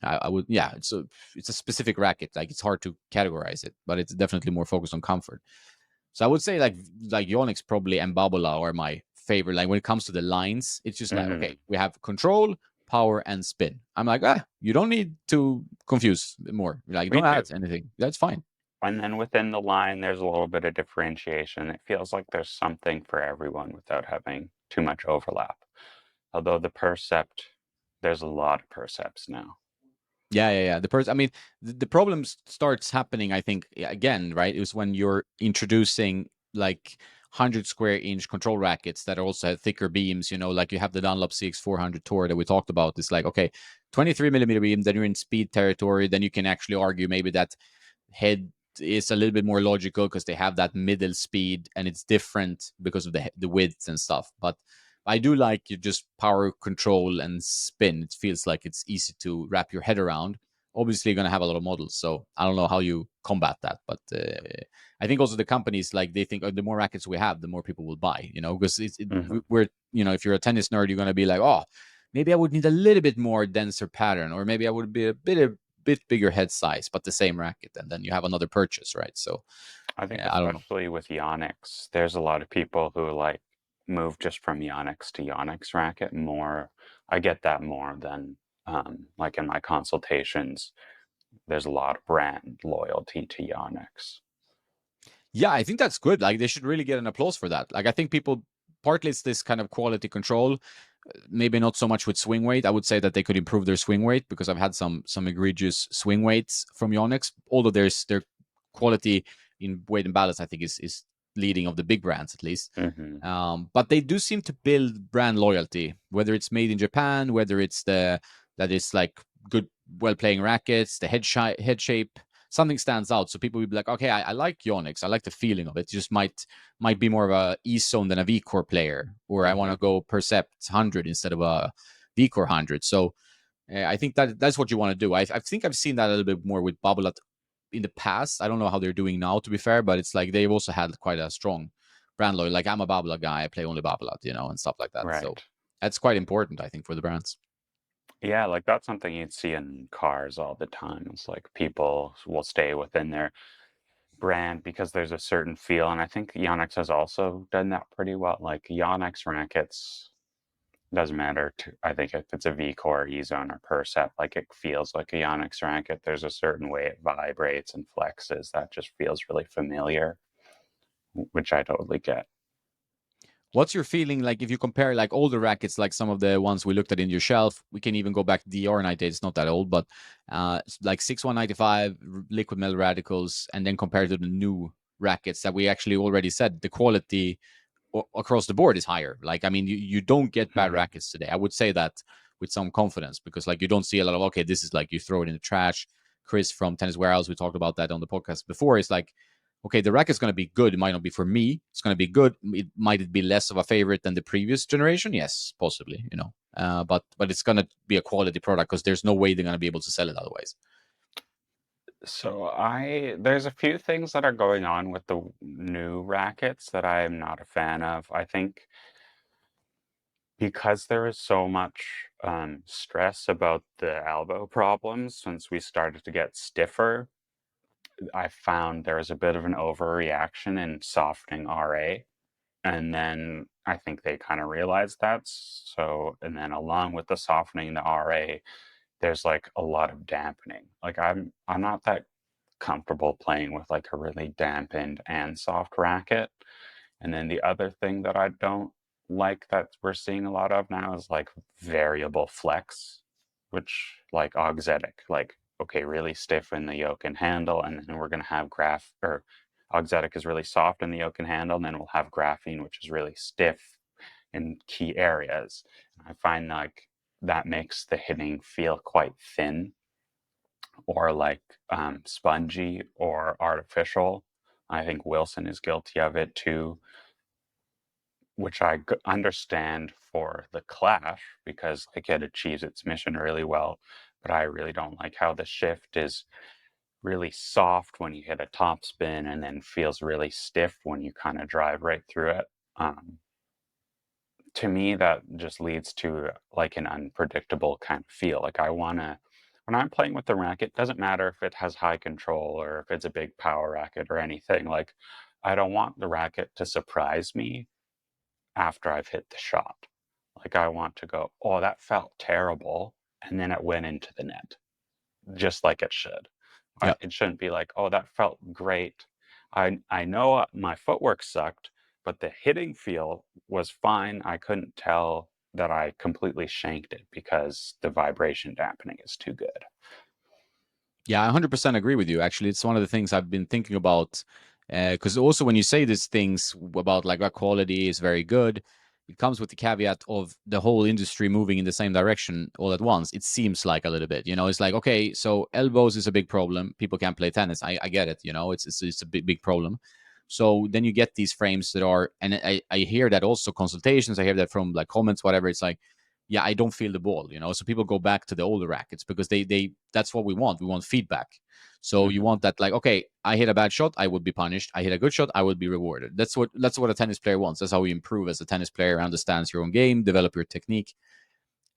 I would, yeah, it's a specific racket. Like it's hard to categorize it, but it's definitely more focused on comfort. So I would say like Yonex probably and Babola are my favorite. Like when it comes to the lines, it's just like, okay, we have control, power, and spin. I'm like, you don't need to confuse more. Like, don't add anything. That's fine. And then within the line, there's a little bit of differentiation. It feels like there's something for everyone without having too much overlap. Although the percept, there's a lot of percepts now. Yeah. I mean, the problem starts happening, I think, again, right? It was when you're introducing like 100 square inch control rackets that also have thicker beams, you know, like you have the Dunlop CX400 Tour that we talked about. It's like, okay, 23 millimeter beam, then you're in speed territory. Then you can actually argue maybe that head is a little bit more logical because they have that middle speed and it's different because of the width and stuff. But I do like you just power, control, and spin. It feels like it's easy to wrap your head around. Obviously, you're going to have a lot of models, so I don't know how you combat that. But I think also the companies, like, they think, the more rackets we have, the more people will buy, you know, because we're, you know, if you're a tennis nerd, you're going to be like, oh, maybe I would need a little bit more denser pattern, or maybe I would be a bit bigger head size, but the same racket, and then you have another purchase, right? So I think especially with Yonex, there's a lot of people who like move just from Yonex to Yonex racket more. I get that more than like in my consultations. There's a lot of brand loyalty to Yonex. Yeah, I think that's good. Like, they should really get an applause for that. Like, I think people, partly it's this kind of quality control, maybe not so much with swing weight. I would say that they could improve their swing weight, because I've had some egregious swing weights from Yonex, although their quality in weight and balance, I think, is leading of the big brands, at least. But they do seem to build brand loyalty, whether it's made in Japan, whether it's that it's like good, well playing rackets, the head shape, something stands out. So people will be like, okay, I like Yonex. I like the feeling of it. It just might be more of a E-Zone than a V-Core player, or I want to go Percept 100 instead of a V-Core 100. So I think that's what you want to do. I think I've seen that a little bit more with Babolat in the past. I don't know how they're doing now, to be fair, but it's like they've also had quite a strong brand loyalty. Like, I'm a Babolat guy, I play only Babolat, you know, and stuff like that. Right. So that's quite important, I think, for the brands. Yeah, like that's something you'd see in cars all the time. It's like people will stay within their brand because there's a certain feel. And I think Yonex has also done that pretty well. Like Yonex rackets, doesn't matter. I think if it's a V-Core, E-Zone, or Percept, like it feels like a Yonex racket. There's a certain way it vibrates and flexes that just feels really familiar, which I totally get. What's your feeling like if you compare like older rackets, like some of the ones we looked at in your shelf? We can even go back to DR98. It's not that old, but like 6195 liquid metal radicals, and then compared to the new rackets that we actually already said the quality across the board is higher. Like, I mean, you don't get bad rackets today. I would say that with some confidence, because like you don't see a lot of, okay, this is like you throw it in the trash. Chris from Tennis Warehouse, we talked about that on the podcast before. It's like, okay, the racket's going to be good. It might not be for me. It's going to be good. It be less of a favorite than the previous generation? Yes, possibly, you know. But it's going to be a quality product, because there's no way they're going to be able to sell it otherwise. So there's a few things that are going on with the new rackets that I'm not a fan of. I think because there is so much stress about the elbow problems since we started to get stiffer, I found there was a bit of an overreaction in softening RA. And then I think they kind of realized that. So, and then along with the softening the RA, there's like a lot of dampening. Like I'm not that comfortable playing with like a really dampened and soft racket. And then the other thing that I don't like that we're seeing a lot of now is like variable flex, which like auxetic, like, okay, really stiff in the yoke and handle, and then we're going to have auxetic is really soft in the yoke and handle, and then we'll have graphene, which is really stiff in key areas. I find like that makes the hitting feel quite thin or like spongy or artificial. I think Wilson is guilty of it too, which I understand for the Clash because like it achieves its mission really well. But I really don't like how the shift is really soft when you hit a topspin and then feels really stiff when you kind of drive right through it. To me, that just leads to like an unpredictable kind of feel. Like I want to, when I'm playing with the racket, doesn't matter if it has high control or if it's a big power racket or anything. Like I don't want the racket to surprise me after I've hit the shot. Like I want to go, oh, that felt terrible, and then it went into the net, just like it should. Yeah. It shouldn't be like, oh, that felt great. I know my footwork sucked, but the hitting feel was fine. I couldn't tell that I completely shanked it because the vibration dampening is too good. Yeah, I 100% agree with you. Actually, it's one of the things I've been thinking about. Because also, when you say these things about like what quality is very good, it comes with the caveat of the whole industry moving in the same direction all at once. It seems like a little bit, it's like, okay, so elbows is a big problem. People can't play tennis. I get it. It's a big problem. So then you get these frames that are, and I hear that also consultations. I hear that from like comments, whatever. It's like, yeah, I don't feel the ball, So people go back to the older rackets because they that's what we want. We want feedback. So you Mm-hmm. want that, like, okay, I hit a bad shot, I would be punished. I hit a good shot, I would be rewarded. That's what a tennis player wants. That's how you improve as a tennis player, understands your own game, develop your technique.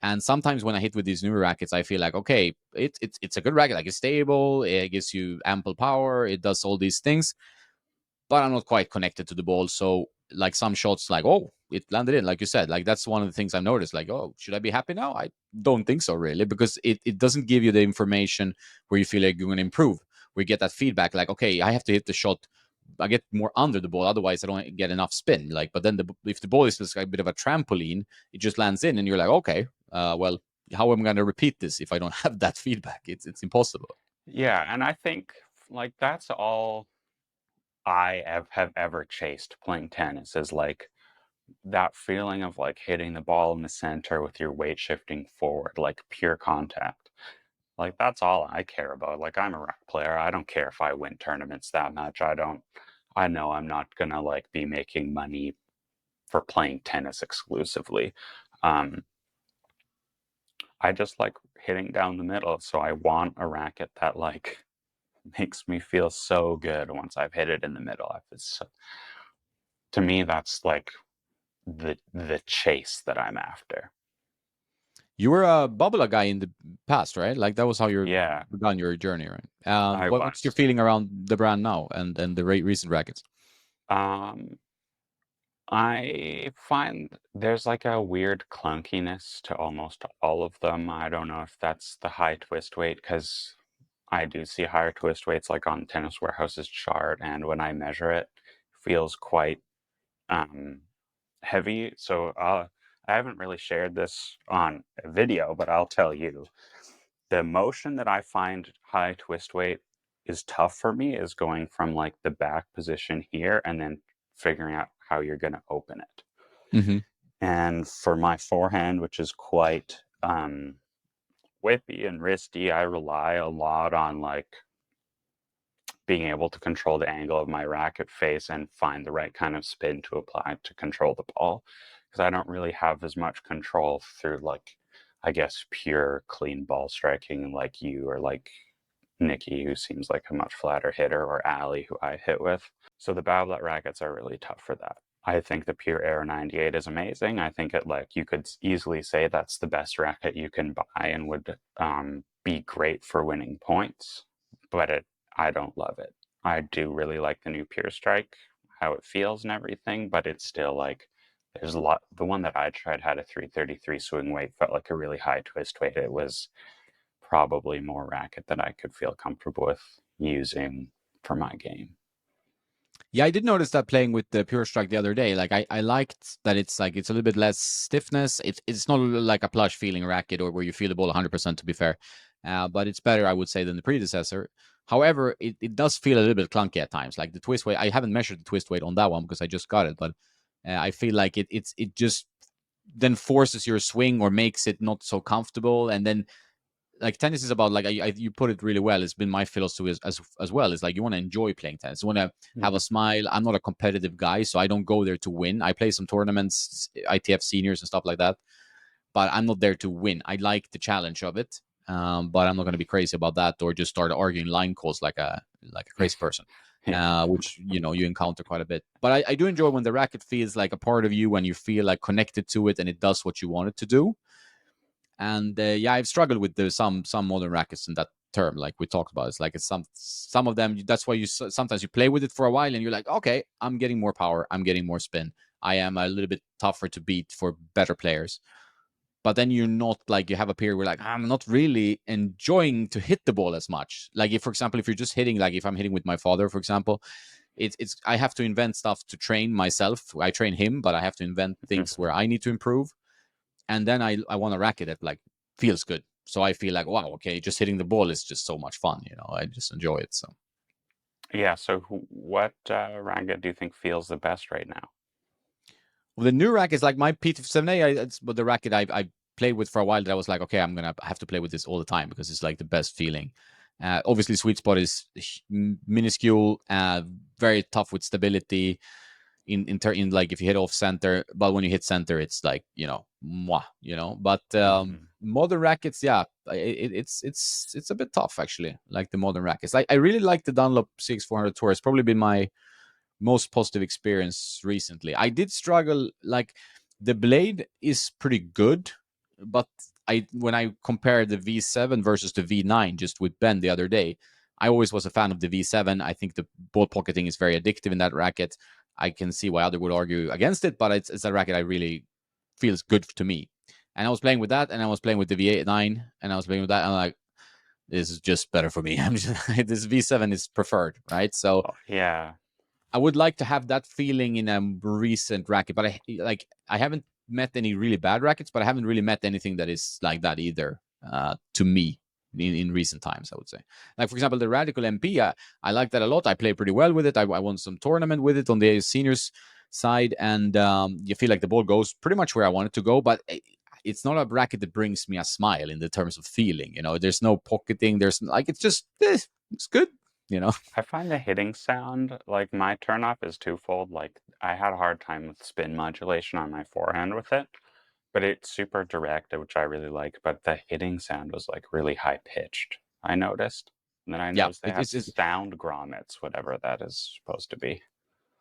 And sometimes when I hit with these newer rackets, I feel like, okay, it's a good racket, like it's stable, it gives you ample power, it does all these things, but I'm not quite connected to the ball. So like some shots, like, oh, it landed in, like you said, like that's one of the things I've noticed. Like, oh, should I be happy now? I don't think so, really, because it doesn't give you the information where you feel like you're going to improve. We get that feedback, like, okay, I have to hit the shot. I get more under the ball, otherwise I don't get enough spin. Like, but then if the ball is just like a bit of a trampoline, it just lands in, and you're like, okay, well, how am I going to repeat this if I don't have that feedback? It's impossible. Yeah, and I think like that's all I have ever chased playing tennis is like that feeling of like hitting the ball in the center with your weight shifting forward, like pure contact. Like that's all I care about. Like I'm a rack player. I don't care if I win tournaments that much. I know I'm not gonna like be making money for playing tennis exclusively. Um, I just like hitting down the middle. So I want a racket that like makes me feel so good once I've hit it in the middle. To me, that's like the chase that I'm after. You were a Bubble guy in the past, right? Like that was how you Yeah, began your journey, right? I What's your was. feeling around the brand now and the recent rackets? Um, I find there's like a weird clunkiness to almost all of them. I don't know if that's the high twist weight because I do see higher twist weights like on Tennis Warehouse's chart, and when I measure it, feels quite um, heavy. So I haven't really shared this on a video, but I'll tell you. The motion that I find high twist weight is tough for me is going from like the back position here and then figuring out how you're going to open it. Hmm. And for my forehand, which is quite whippy and wristy, I rely a lot on like being able to control the angle of my racket face and find the right kind of spin to apply to control the ball. Because I don't really have as much control through like, I guess, pure clean ball striking like you or like Nikki, who seems like a much flatter hitter, or Ali, who I hit with. So the Bablet rackets are really tough for that. I think the Pure Air 98 is amazing. I think it like you could easily say that's the best racket you can buy and would be great for winning points, but I don't love it. I do really like the new Pure Strike, how it feels and everything, but it's still like there's a lot. The one that I tried had a 333 swing weight, felt like a really high twist weight. It was probably more racket that I could feel comfortable with using for my game. Yeah, I did notice that playing with the Pure Strike the other day. Like I liked that it's like it's a little bit less stiffness. It's not like a plush feeling racket or where you feel the ball 100%, to be fair. But it's better, I would say, than the predecessor. However, it does feel a little bit clunky at times. Like the twist weight, I haven't measured the twist weight on that one because I just got it, but I feel like it just then forces your swing or makes it not so comfortable. And then like tennis is about like you put it really well. It's been my philosophy as well. It's like you want to enjoy playing tennis. You want to have a smile. I'm not a competitive guy, so I don't go there to win. I play some tournaments, ITF seniors and stuff like that, but I'm not there to win. I like the challenge of it, but I'm not going to be crazy about that or just start arguing line calls like a crazy person. Which you encounter quite a bit. But I do enjoy when the racket feels like a part of you, when you feel like connected to it and it does what you want it to do. And I've struggled with some modern rackets in that term, like we talked about. It's like it's some of them. That's why you sometimes you play with it for a while and you're like, okay, I'm getting more power, I'm getting more spin. I am a little bit tougher to beat for better players. But then you're not like, you have a period where like, I'm not really enjoying to hit the ball as much. Like if, for example, if you're just hitting, like if I'm hitting with my father, for example, it's I have to invent stuff to train myself. I train him, but I have to invent things where I need to improve. And then I want a racket that like feels good. So I feel like, wow, okay, just hitting the ball is just so much fun. I just enjoy it. So Yeah. So what racket do you think feels the best right now? well, the new racket is like my P7A. It's but the racket I played with for a while that I was like, okay, I'm gonna have to play with this all the time because it's like the best feeling. Obviously, sweet spot is minuscule, very tough with stability. In like if you hit off center, but when you hit center, it's like mwah, But modern rackets, it's a bit tough actually. Like the modern rackets, I really like the Dunlop CX400 Tour. It's probably been my most positive experience recently. I did struggle, like the blade is pretty good, but when I compare the V7 versus the V9 just with Ben the other day, I always was a fan of the V7. I think the ball pocketing is very addictive in that racket. I can see why others would argue against it, but it's a racket I really feels good to me. And I was playing with that, and I was playing with the V9, and I was playing with that, and I'm like, this is just better for me. I'm just this V7 is preferred, right? So yeah, I would like to have that feeling in a recent racket, but I haven't met any really bad rackets, but I haven't really met anything that is like that either. To me, in recent times, I would say. Like for example, the Radical MP, I like that a lot. I play pretty well with it. I won some tournament with it on the seniors side, and you feel like the ball goes pretty much where I want it to go, but it's not a racket that brings me a smile in the terms of feeling. There's no pocketing. There's like it's just it's good. I find the hitting sound, like my turnoff is twofold. Like I had a hard time with spin modulation on my forehand with it, but it's super direct, which I really like. But the hitting sound was like really high pitched, I noticed. And then I Yeah, noticed they have sound grommets, whatever that is supposed to be.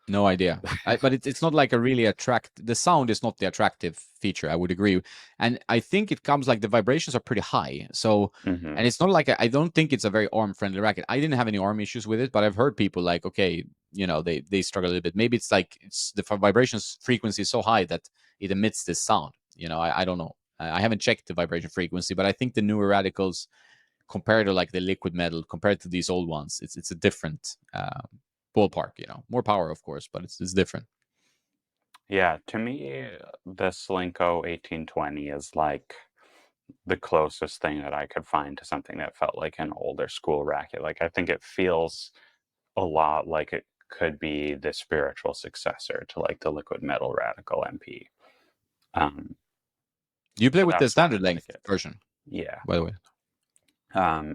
No idea. But it's not like a really the sound is not the attractive feature, I would agree. And I think it comes like the vibrations are pretty high. So, and it's not like, I don't think it's a very arm friendly racket. I didn't have any arm issues with it, but I've heard people like, okay, they struggle a little bit. Maybe it's like, it's the vibrations frequency is so high that it emits this sound. I don't know. I haven't checked the vibration frequency, but I think the newer radicals compared to like the liquid metal, compared to these old ones, it's a different, ballpark, more power of course, but it's different. Yeah, to me, the Slinko 1820 is like the closest thing that I could find to something that felt like an older school racket. Like I think it feels a lot like it could be the spiritual successor to like the liquid metal Radical MP. You play So with the that's why I standard length like it. version, Yeah. by the way.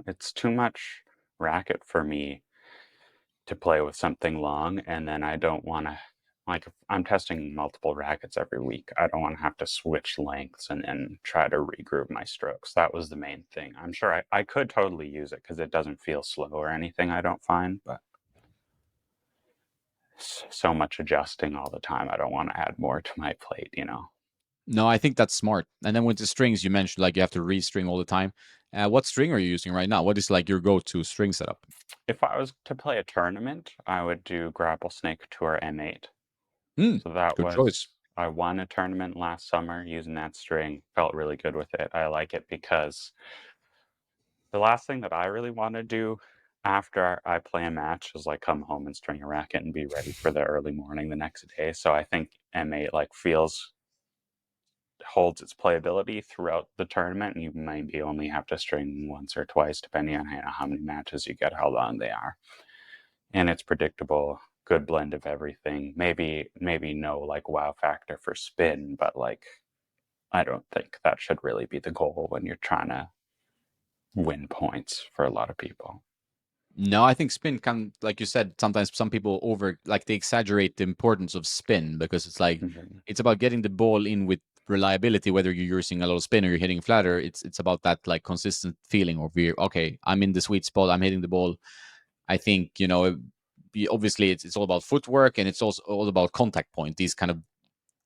It's too much racket for me to play with something long, and then I don't want to, like, if I'm testing multiple rackets every week, I don't want to have to switch lengths and then try to regroove my strokes. That was the main thing. I'm sure I could totally use it because it doesn't feel slow or anything, I don't find, but so much adjusting all the time. I don't want to add more to my plate, No, I think that's smart. And then with the strings, you mentioned like you have to restring all the time. What string are you using right now? What is like your go-to string setup? If I was to play a tournament, I would do Grapple Snake Tour M8. Hmm, So that good was, choice. I won a tournament last summer using that string. Felt really good with it. I like it because the last thing that I really want to do after I play a match is like come home and string a racket and be ready for the early morning the next day. So I think M8 like holds its playability throughout the tournament, and you maybe only have to string once or twice depending on how many matches you get, how long they are. And it's predictable, good blend of everything. Maybe no like wow factor for spin, but like I don't think that should really be the goal when you're trying to win points for a lot of people. No, I think spin can, like you said, sometimes some people they exaggerate the importance of spin because it's like, Mm-hmm. it's about getting the ball in with reliability, whether you're using a lot of spin or you're hitting flatter. It's about that like consistent feeling of, okay, I'm in the sweet spot, I'm hitting the ball. I think, obviously it's all about footwork, and it's also all about contact point, these kind of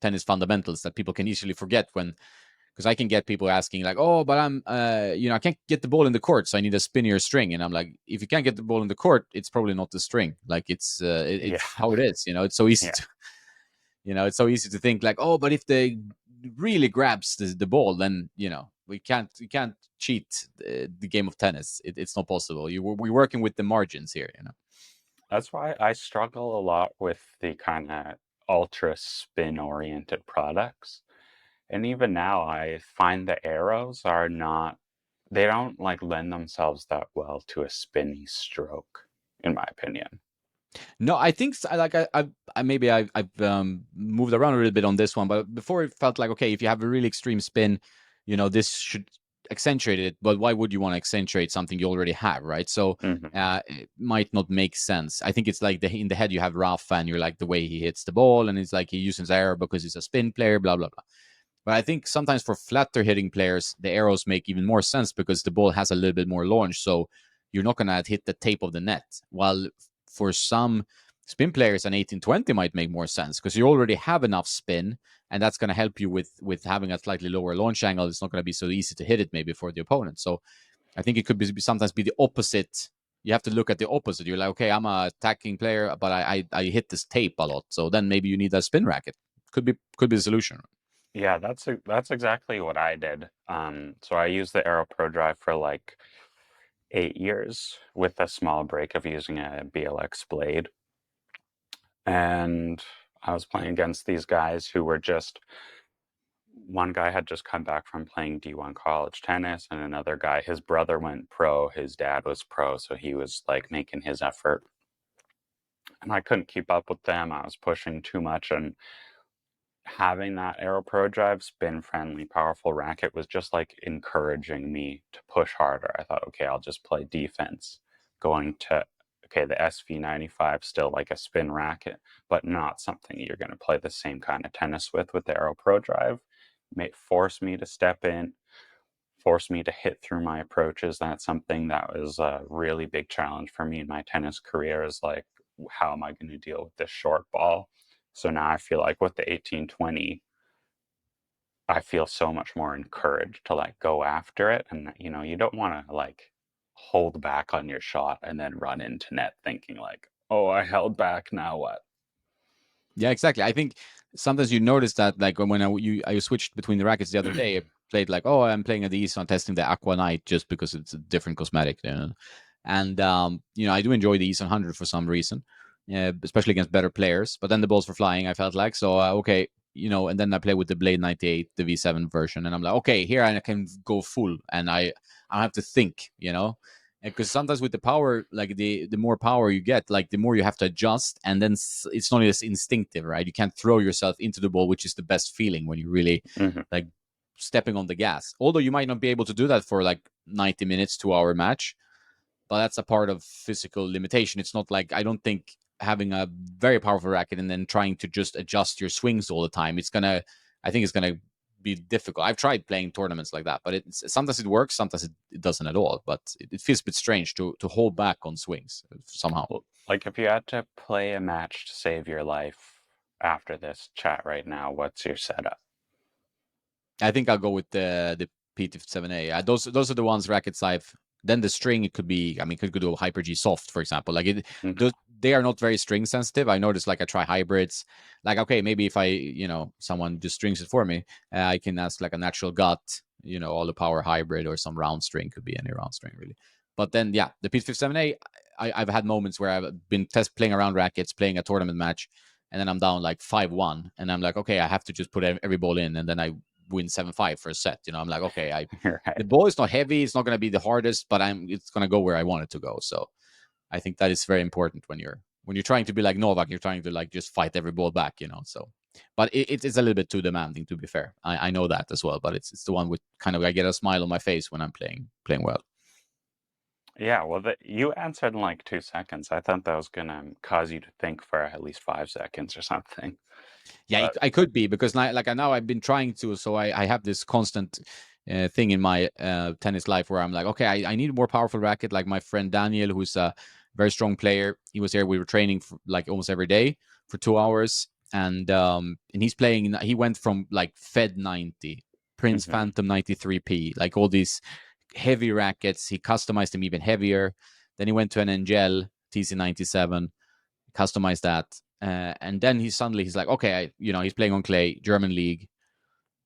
tennis fundamentals that people can easily forget when, because I can get people asking like, oh, but I'm, I can't get the ball in the court, so I need a spinnier string. And I'm like, if you can't get the ball in the court, it's probably not the string. Like Yeah. it's how it is. It's so easy Yeah. to, it's so easy to think like, oh, but if they really grabs the ball, then we can't cheat the game of tennis. It's not possible. We're working with the margins here. That's why I struggle a lot with the kind of ultra spin oriented products. And even now, I find the arrows they don't like lend themselves that well to a spinny stroke, in my opinion. No, I think like I maybe I've moved around a little bit on this one, but before it felt like, okay, if you have a really extreme spin, this should accentuate it. But why would you want to accentuate something you already have, right? So Hmm. it might not make sense. I think it's like in the head you have Rafa, and you're like the way he hits the ball, and it's like he uses arrow because he's a spin player, blah blah blah. But I think sometimes for flatter hitting players, the arrows make even more sense because the ball has a little bit more launch. So you're not going to hit the tape of the net. While for some spin players, an 1820 might make more sense because you already have enough spin, and that's going to help you with having a slightly lower launch angle. It's not going to be so easy to hit it maybe for the opponent. So I think it could sometimes be the opposite. You have to look at the opposite. You're like, okay, I'm a attacking player, but I hit this tape a lot. So then maybe you need a spin racket. Could be the solution. Yeah, that's exactly what I did. So I used the Aero Pro Drive for like 8 years with a small break of using a BLX blade. And I was playing against these guys who were one guy had just come back from playing D1 college tennis, and another guy, his brother went pro, his dad was pro, so he was like making his effort. And I couldn't keep up with them. I was pushing too much, and having that Aero Pro Drive spin friendly, powerful racket was just like encouraging me to push harder. I thought, okay, I'll just play defense. Okay, the SV95 still like a spin racket, but not something you're going to play the same kind of tennis with the Aero Pro Drive. Force me to step in, force me to hit through my approaches. That's something that was a really big challenge for me in my tennis career, is like, how am I going to deal with this short ball? So now I feel like with the 1820, I feel so much more encouraged to like go after it. And you don't want to like hold back on your shot and then run into net thinking like, oh, I held back, now what? Yeah, exactly. I think sometimes you notice that, like when I switched between the rackets the other day, I played like, oh, I'm playing a these, so I'm testing the Aqua Knight just because it's a different cosmetic, And I do enjoy the East 100 for some reason, especially against better players. But then the balls were flying, I felt like, so okay, and then I play with the Blade 98, the V7 version, and I'm like, okay, here I can go full, and I have to think, because sometimes with the power, like the more power you get, like the more you have to adjust, and then it's not as instinctive, right? You can't throw yourself into the ball, which is the best feeling when you really Mm-hmm. like stepping on the gas. Although you might not be able to do that for like 90 minutes, 2 hour match, but that's a part of physical limitation. It's not like, I don't think having a very powerful racket and then trying to just adjust your swings all the time, I think it's gonna be difficult. I've tried playing tournaments like that, but sometimes it works, sometimes it doesn't at all. But it feels a bit strange to hold back on swings somehow. Like if you had to play a match to save your life after this chat right now, what's your setup? I think I'll go with the PT7A. Those are the ones rackets I've. Then the string, it could be. I mean, could go to Hyper G Soft, for example. Like Okay. they are not very string sensitive. I noticed, like I try hybrids. Like, okay, maybe if someone just strings it for me, I can ask like a natural gut, all the power hybrid, or some round string, could be any round string really. But then yeah, the PT57A, I've had moments where I've been playing around rackets, playing a tournament match, and then I'm down like 5-1, and I'm like, okay, I have to just put every ball in, and then I win 7-5 for a set. I'm like, okay, the Right. ball is not heavy, it's not going to be the hardest, but it's going to go where I want it to go. So I think that is very important when you're trying to be like Novak, you're trying to like just fight every ball back. So But it's a little bit too demanding, to be fair. I know that as well, but it's the one with kind of, I get a smile on my face when I'm playing well. Yeah, well, you answered in like 2 seconds. I thought that was gonna cause you to think for at least 5 seconds or something. Yeah, But I could be, because now I've been trying to, so I have this constant thing in my tennis life where I'm like, okay, I need a more powerful racket. Like my friend Daniel, who's a very strong player, he was here. We were training for like almost every day for 2 hours, and he's playing. He went from like Fed 90, Prince Phantom 93P, like all these heavy rackets. He customized them even heavier. Then he went to an Angel TC97, customized that, and then he's like, okay, he's playing on clay, German league,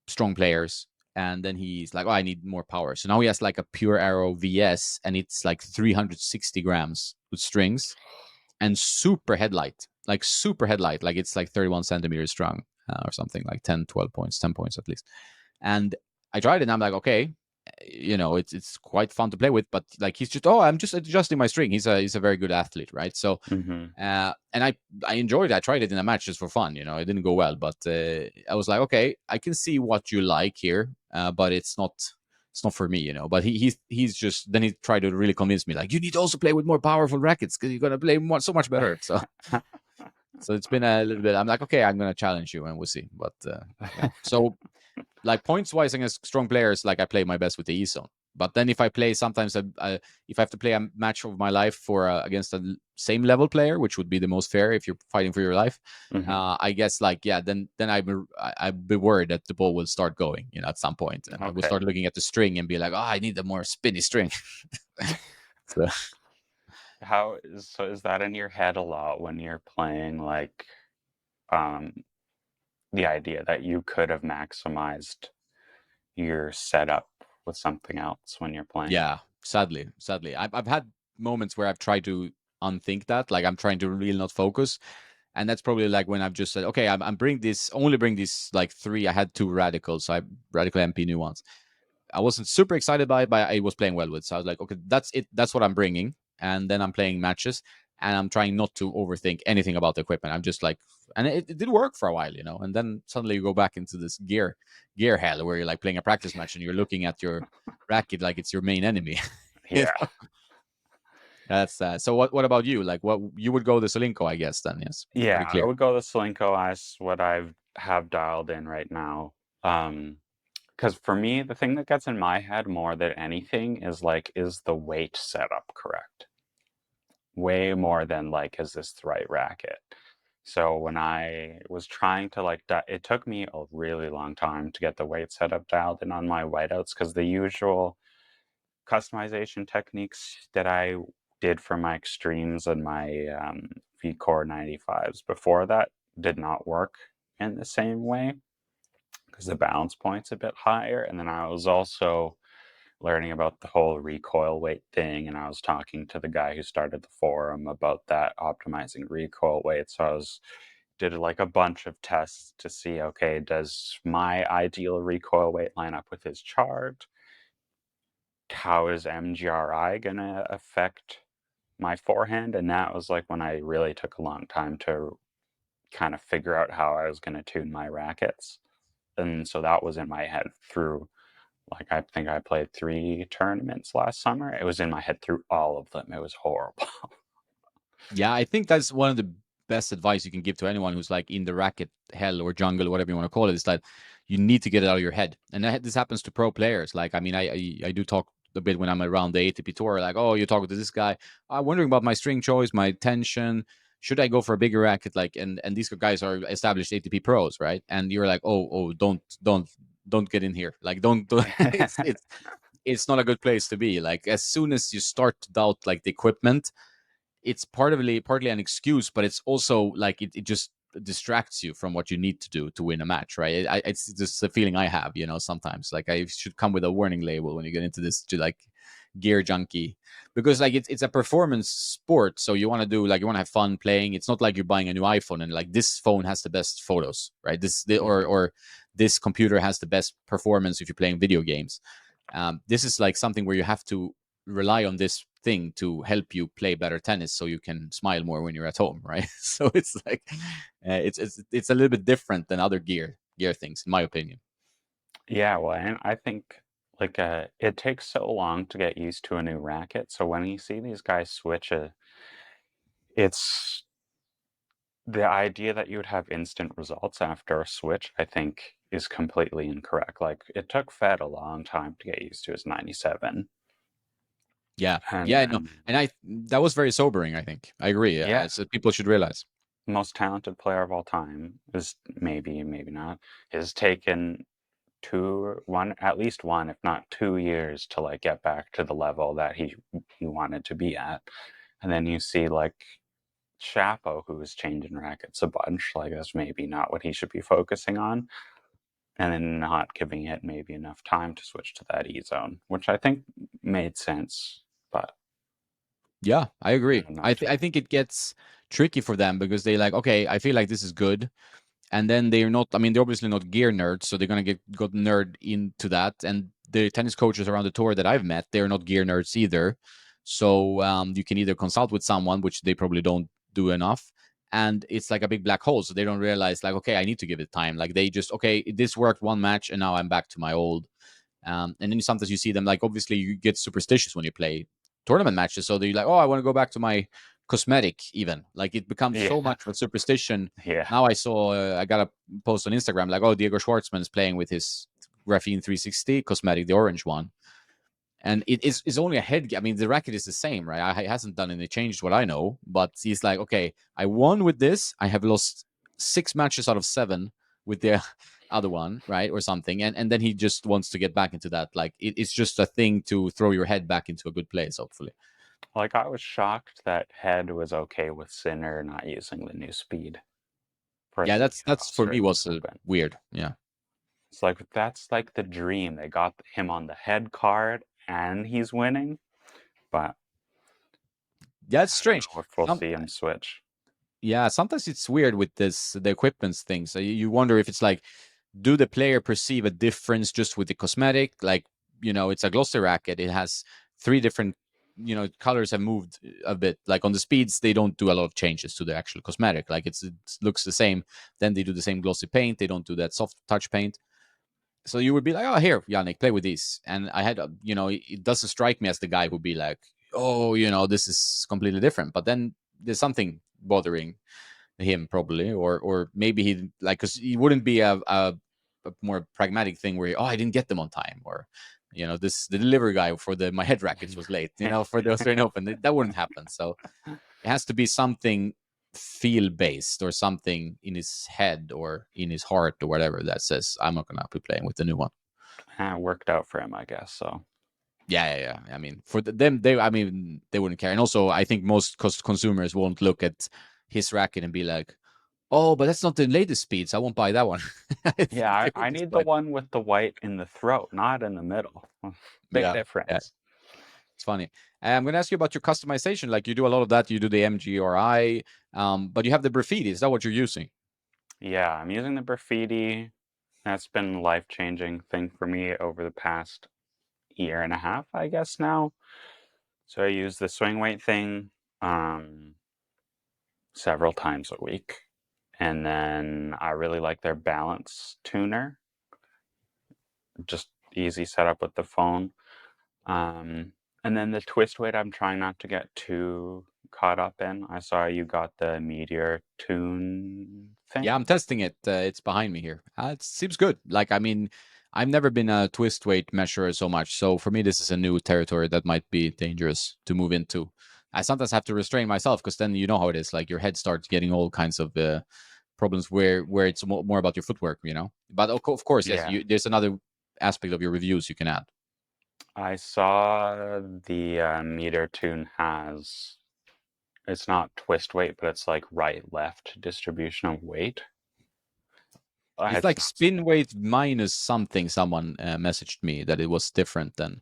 strong players, and then he's like, oh, I need more power. So now he has like a Pure Arrow VS, and it's like 360 grams with strings and super headlight, like it's like 31 centimeters strong, or something like 10 points at least. And I tried it, and I'm like, okay, it's quite fun to play with, but like he's just, I'm just adjusting my string. He's a very good athlete, right? So and I enjoyed it. I tried it in a match just for fun. It didn't go well, but I was like, okay, I can see what you like here, but it's not for me, But he's just, then he tried to really convince me, like, you need to also play with more powerful rackets because you're gonna play so much better. So so it's been a little bit, I'm like, okay, I'm gonna challenge you and we'll see. But yeah. So like points wise against strong players, like I play my best with the E-zone. But then if I play, sometimes if I have to play a match of my life for against a same level player, which would be the most fair if you're fighting for your life, I guess, like, yeah, then I'd be worried that the ball will start going, at some point, and I will start looking at the string and be like, oh, I need a more spinny string. So. So is that in your head a lot when you're playing, like, the idea that you could have maximized your setup with something else when you're playing? Yeah, sadly, I've had moments where I've tried to unthink that, like I'm trying to really not focus, and that's probably like when I've just said, okay, I'm bring this like 3. I had 2 radicals, so I radical MP new ones. I wasn't super excited by it, but I was playing well with, so I was like, okay, that's it, that's what I'm bringing, and then I'm playing matches, and I'm trying not to overthink anything about the equipment. I'm just like, and it did work for a while, and then suddenly you go back into this gear hell where you're like playing a practice match and you're looking at your racket like it's your main enemy. Yeah. That's so what about you? Like, what you would go the Solinko, I guess, then? Yes. Yeah, I would go the Solinko as what I have dialed in right now. Because for me, the thing that gets in my head more than anything is like, is the weight setup correct? Way more than like, is this the right racket? So when I was trying to like, it took me a really long time to get the weight setup dialed in on my whiteouts, because the usual customization techniques that I did for my extremes and my V-Core 95s before that did not work in the same way, because the balance point's a bit higher. And then I was also learning about the whole recoil weight thing, and I was talking to the guy who started the forum about that, optimizing recoil weight. So I did like a bunch of tests to see, okay, does my ideal recoil weight line up with his chart? How is MGRI gonna affect my forehand? And that was like when I really took a long time to kind of figure out how I was going to tune my rackets. And so that was in my head through, like, I think I played 3 tournaments last summer. It was in my head through all of them. It was horrible. Yeah, I think that's one of the best advice you can give to anyone who's like in the racket hell or jungle, whatever you want to call it, is that you need to get it out of your head. And this happens to pro players. Like, I mean, I do talk a bit when I'm around the ATP tour, like, oh, you're talking to this guy, I'm wondering about my string choice, my tension, should I go for a bigger racket? Like, and these guys are established ATP pros, right? And you're like, oh, don't get in here. Like, don't it's not a good place to be. Like, as soon as you start to doubt like the equipment, it's partly an excuse, but it's also like it just distracts you from what you need to do to win a match, right? It's just a feeling I have, sometimes. Like, I should come with a warning label when you get into this, to like gear junkie, because like it's a performance sport. So you want to do, like, you want to have fun playing. It's not like you're buying a new iPhone and like, this phone has the best photos, right? Or this computer has the best performance if you're playing video games. This is like something where you have to rely on this thing to help you play better tennis so you can smile more when you're at home, right? So it's like it's a little bit different than other gear things, in my opinion. Yeah, well, and I think like it takes so long to get used to a new racket. So when you see these guys switch it's the idea that you would have instant results after a switch, I think, is completely incorrect. Like it took Fed a long time to get used to his 97. Yeah, And yeah, no, and I that was very sobering. I think I agree. yeah, So people should realize. most talented player of all time is maybe, maybe not, has taken at least one, if not 2 years to like get back to the level that he wanted to be at. And then you see like Chapo, who is changing rackets a bunch, like that's maybe not what he should be focusing on. And then not giving it maybe enough time to switch to that E zone, which I think made sense. But Yeah, I agree. I'm not I sure. I think it gets tricky for them because they like, okay, I feel like this is good, and then they're not. I mean, they're obviously not gear nerds, so they're gonna got nerd into that. And the tennis coaches around the tour that I've met, they're not gear nerds either. So you can either consult with someone, which they probably don't do enough, and it's like a big black hole. So they don't realize like, okay, I need to give it time. Like they just, okay, this worked one match, and now I'm back to my old. And then sometimes you see them like, obviously you get superstitious when you play tournament matches, so they're like, oh, I want to go back to my cosmetic. Even like it becomes so Yeah, much of a superstition. yeah, Now I saw I got a post on Instagram like, oh, Diego Schwartzman is playing with his Graphene 360 cosmetic, the orange one, and it's only a head. I mean, the racket is the same, right? He hasn't done any changes, what I know, but he's like, okay, I won with this. I have lost 6 matches out of 7 with the other one, right, or something, and then he just wants to get back into that. Like it's just a thing to throw your head back into a good place, hopefully. like I was shocked that Head was okay with Sinner not using the new speed for Yeah, the that's for me Australian was Open. weird. Yeah, It's like that's like the dream. They got him on the Head card and he's winning, but yeah, it's I don't strange. know if we'll see him switch. Yeah, sometimes it's weird with the equipments thing. So you wonder if it's like, do the player perceive a difference just with the cosmetic? Like, it's a glossy racket. It has 3 different, colors have moved a bit. Like on the speeds, they don't do a lot of changes to the actual cosmetic. Like it looks the same. Then they do the same glossy paint. They don't do that soft touch paint. So you would be like, oh, here, Yannick, play with these. And I had, it doesn't strike me as the guy who'd be like, oh, this is completely different. But then there's something bothering him probably, or maybe he like, because he wouldn't be a more pragmatic thing where I didn't get them on time, or this the delivery guy for my head rackets was late, for the Australian Open. That wouldn't happen. So it has to be something feel based, or something in his head or in his heart or whatever that says, I'm not gonna be playing with the new one. Worked out for him, I guess. So Yeah. I mean, for them, they wouldn't care. And also, I think most consumers won't look at his racket and be like, oh, but that's not the latest speeds. I won't buy that one. yeah, They would I just need the buy. one with the white in the throat, not in the middle. Big Yeah, difference. it's funny. I'm going to ask you about your customization. Like you do a lot of that. You do the MGRI, but you have the graffiti. Is that what you're using? Yeah, I'm using the graffiti. That's been a life-changing thing for me over the past year and a half, I guess now. So I use the swing weight thing several times a week. And then I really like their balance tuner. Just easy setup with the phone. And then the twist weight I'm trying not to get too caught up in. I saw you got the Meteor Tune thing. Yeah, I'm testing it. It's behind me here. It seems good. Like, I mean, I've never been a twist weight measurer so much. So for me, this is a new territory that might be dangerous to move into. I sometimes have to restrain myself because then you know how it is. Like your head starts getting all kinds of problems where it's more about your footwork, But of course, yes, Yeah. there's another aspect of your reviews you can add. I saw the Meteor Tune has, it's not twist weight, but it's like right left distribution of weight. It's like spin weight minus something. Someone messaged me that it was different than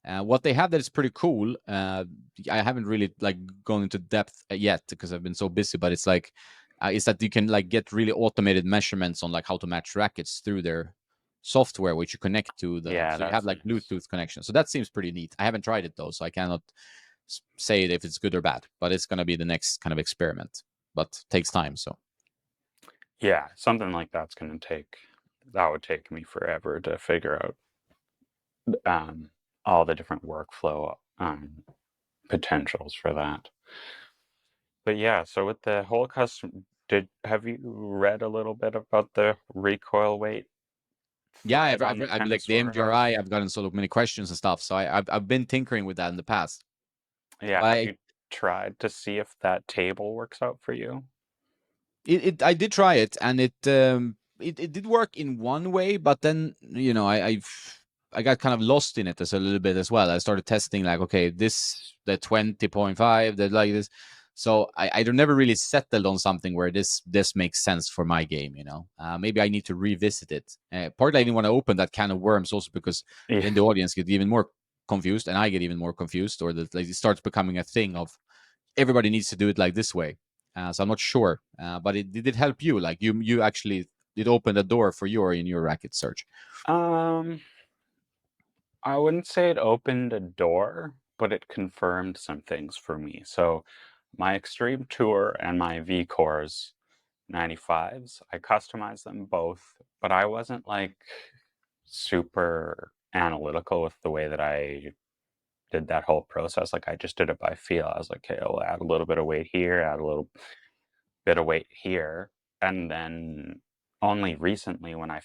what they have. That is pretty cool. I haven't really like gone into depth yet because I've been so busy. But it's like is that you can like get really automated measurements on like how to match rackets through their software which you connect to Yeah, so you have that's like nice. Bluetooth connection. So that seems pretty neat. I haven't tried it though, so I cannot say if it's good or bad, but it's going to be the next kind of experiment, but takes time. So Yeah, something like that would take me forever to figure out all the different workflow potentials for that. But yeah, so with the whole custom, have you read a little bit about the recoil weight yeah, thread on the I've like the Tennisnerd MGRI. has? I've gotten sort of many questions and stuff. So I've been tinkering with that in the past. Yeah, But have you tried to see if that table works out for you? I did try it, and it did work in one way, but then I got kind of lost in it as a little bit as well. I started testing like, okay, this the 20.5, that like this. So I don't never really settled on something where this makes sense for my game. Maybe I need to revisit it. Partly I didn't want to open that can of worms also because Yeah. then the audience get even more confused, and I get even more confused, or that like, it starts becoming a thing of everybody needs to do it like this way. So I'm not sure, but it did it help you? Like you actually did open the door for in your racket search. Um, I wouldn't say it opened a door, but it confirmed some things for me. So my Extreme Tour and my V Cores 95s, I customized them both, but I wasn't like super analytical with the way that I did that whole process. Like I just did it by feel. I was like, okay, I'll add a little bit of weight here, add a little bit of weight here. And then only recently when I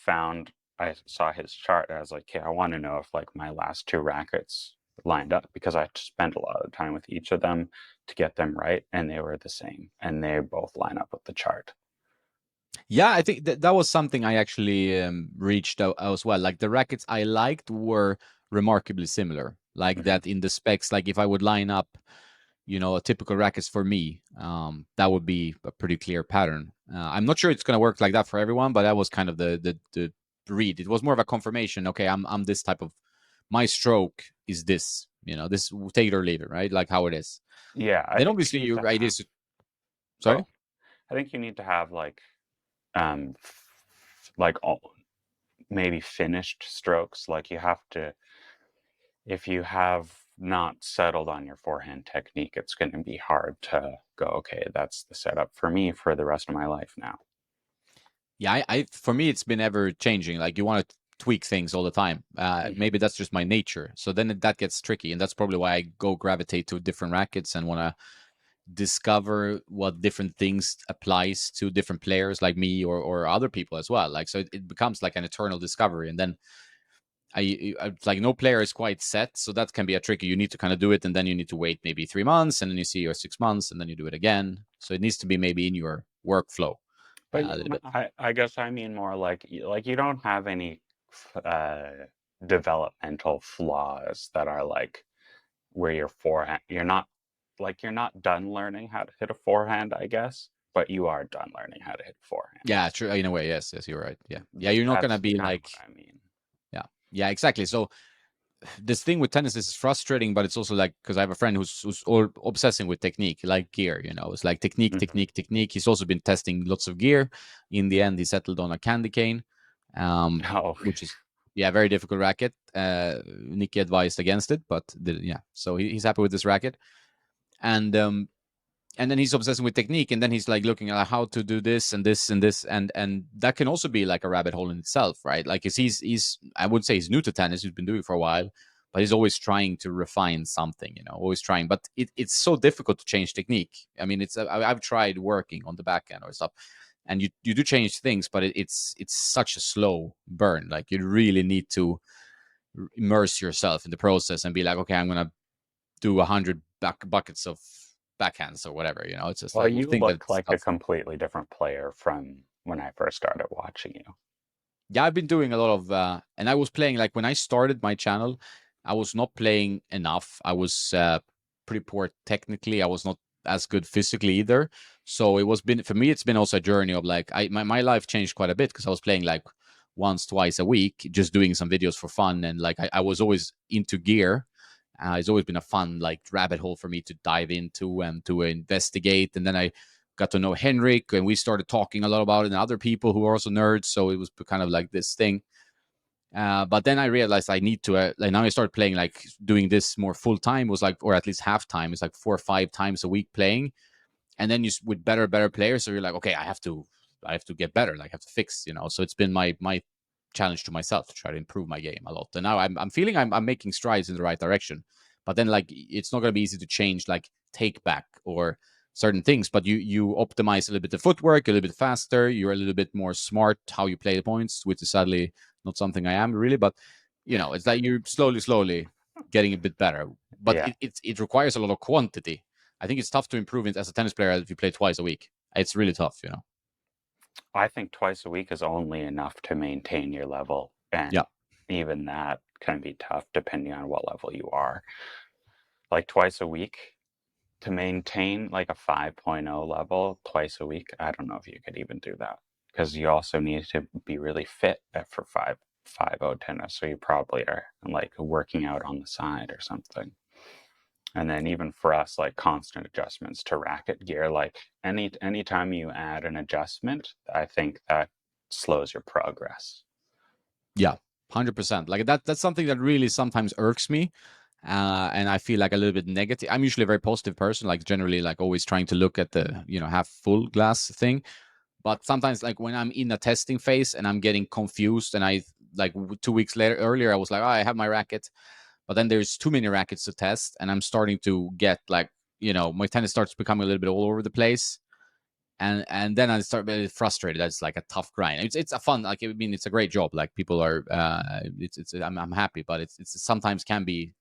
saw his chart, I was like, okay, I want to know if like my last two rackets lined up because I spent a lot of time with each of them to get them right, and they were the same, and they both line up with the chart. Yeah, I think that was something I actually reached out as well. Like the rackets I liked were remarkably similar. Like Mm-hmm. that in the specs. Like if I would line up, a typical rackets for me, that would be a pretty clear pattern. I'm not sure it's going to work like that for everyone, but that was kind of the read. It was more of a confirmation. Okay, I'm this type of my stroke is this. This take it or leave it, right? Like how it is. Yeah, I Then think you obviously need you're to right. have. Is sorry. Oh, I think you need to have um, all, maybe finished strokes. Like you have to, if you have not settled on your forehand technique, it's going to be hard to go, okay, that's the setup for me for the rest of my life now. Yeah, I for me it's been ever changing. Like you want to tweak things all the time. Mm-hmm. Maybe that's just my nature. So then that gets tricky, and that's probably why I go gravitate to different rackets and want to discover what different things applies to different players like me or other people as well. Like so it becomes like an eternal discovery, and then like no player is quite set, so that can be a tricky. You need to kind of do it, and then you need to wait maybe 3 months, and then you see your 6 months, and then you do it again. So it needs to be maybe in your workflow But a little bit. I guess I mean more like you don't have any uh, developmental flaws that are like where your forehand you're not done learning how to hit a forehand, I guess, but you are done learning how to hit Yeah, forehands. true. In a way, yes, yes, you're right. Yeah, yeah, you're not gonna That's be kind of like, what I mean. yeah, yeah, exactly. So this thing with tennis is frustrating, but it's also like because I have a friend who's all obsessing with technique, like gear. It's like technique, Hmm. technique, technique. He's also been testing lots of gear. In the end, he settled on a candy cane, Oh, which is yeah, very difficult racket. Nicky advised against it, but yeah, so he's happy with this racket, and then he's obsessing with technique, and then he's like looking at how to do this and this and this, and that can also be like a rabbit hole in itself, right? Like he's I would say he's new to tennis, he's been doing it for a while, but he's always trying to refine something, always trying, but it's so difficult to change technique. I mean, I've tried working on the back end or stuff, and you do change things, but it's such a slow burn. Like you really need to immerse yourself in the process and be like, okay, I'm gonna do 100 buckets of backhands or whatever. It's just well, like you think that look it's like a tough. completely different player from when I first started watching you. Yeah, I've been doing a lot of, and I was playing like when I started my channel, I was not playing enough. I was pretty poor technically. I was not as good physically either. So it was been for me. It's been also a journey of like my life changed quite a bit because I was playing like once twice a week, just doing some videos for fun, and like I was always into gear. It's always been a fun like rabbit hole for me to dive into and to investigate. And then I got to know Henrik, and we started talking a lot about it, and other people who are also nerds. So it was kind of like this thing. But then I realized I need to like now I started playing, like doing this more full time, was like, or at least half time. It's like 4 or 5 times a week playing, and then with better players, so you're like, okay, I have to get better, like I have to fix, So it's been my challenge to myself to try to improve my game a lot, and now I'm feeling I'm making strides in the right direction. But then, like, it's not going to be easy to change, like, take back or certain things, but you optimize a little bit the footwork a little bit faster, you're a little bit more smart how you play the points, which is sadly not something I am really, but it's like you're slowly getting a bit better. But Yeah. it requires a lot of quantity. I think it's tough to improve it as a tennis player if you play twice a week. It's really tough. I think twice a week is only enough to maintain your level, and Yeah. even that can be tough depending on what level you are. Like twice a week to maintain like a 5.0 level twice a week, I don't know if you could even do that, because you also need to be really fit for 5.0 tennis. So you probably are like working out on the side or something. And then even for us, like constant adjustments to racket gear, like anytime you add an adjustment, I think that slows your progress. Yeah, 100%. Like that's something that really sometimes irks me, and I feel like a little bit negative. I'm usually a very positive person, like generally, like always trying to look at the half full glass thing. But sometimes, like when I'm in a testing phase and I'm getting confused, and I like 2 weeks earlier, I was like, oh, I have my racket, but then there's too many rackets to test, and I'm starting to get like my tennis starts becoming a little bit all over the place. And then I start getting frustrated. That's like a tough grind. It's a fun, like, I mean, it's a great job. Like people are, I'm happy, but it's sometimes can be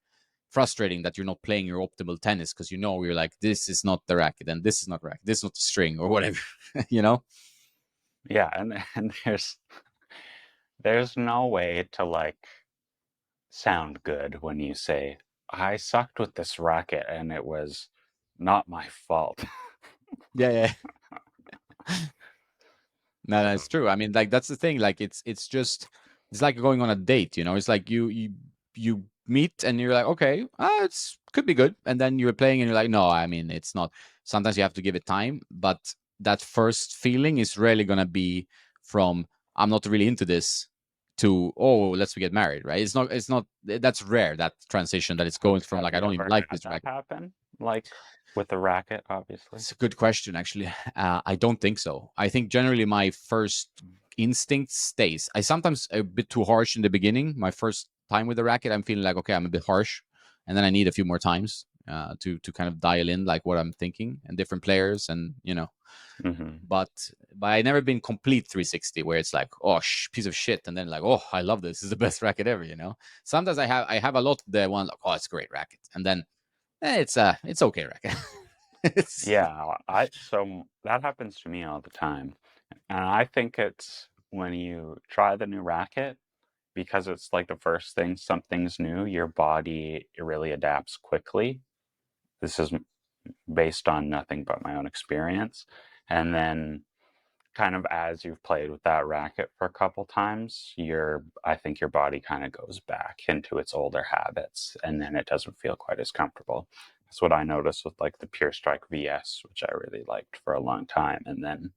frustrating that you're not playing your optimal tennis because you're like, this is not the racket and this is not racket, this is not the string or whatever, you know. Yeah, and there's no way to like sound good when you say, I sucked with this racket and it was not my fault. Yeah, yeah. No, it's true. I mean, like that's the thing. Like it's like going on a date. It's like you meet and you're like, okay, it's could be good, and then you're playing and you're like, no, I mean, it's not. Sometimes you have to give it time, but that first feeling is rarely gonna be from I'm not really into this to, oh, let's get married, right? It's not. It's not. That's rare. That transition that it's going from Have like I you don't even ever like had this that racket. happen? Like with the racket, obviously. It's a good question, actually. I don't think so. I think generally my first instinct stays. I sometimes a bit too harsh in the beginning. My first time with the racket, I'm feeling like, okay, I'm a bit harsh, and then I need a few more times to kind of dial in like what I'm thinking and different players and. Hmm. But I never been complete 360 where it's like, oh, piece of shit, and then like, oh, I love this. This is the best racket ever. Sometimes I have a lot of the one like, oh, it's a great racket, and then it's okay racket. Yeah, so that happens to me all the time. And I think it's when you try the new racket, because it's like the first thing, something's new, your body really adapts quickly. This is based on nothing but my own experience. And then kind of as you've played with that racket for a couple times, I think your body kind of goes back into its older habits, and then it doesn't feel quite as comfortable. That's what I noticed with like the Pure Strike VS, which I really liked for a long time, and then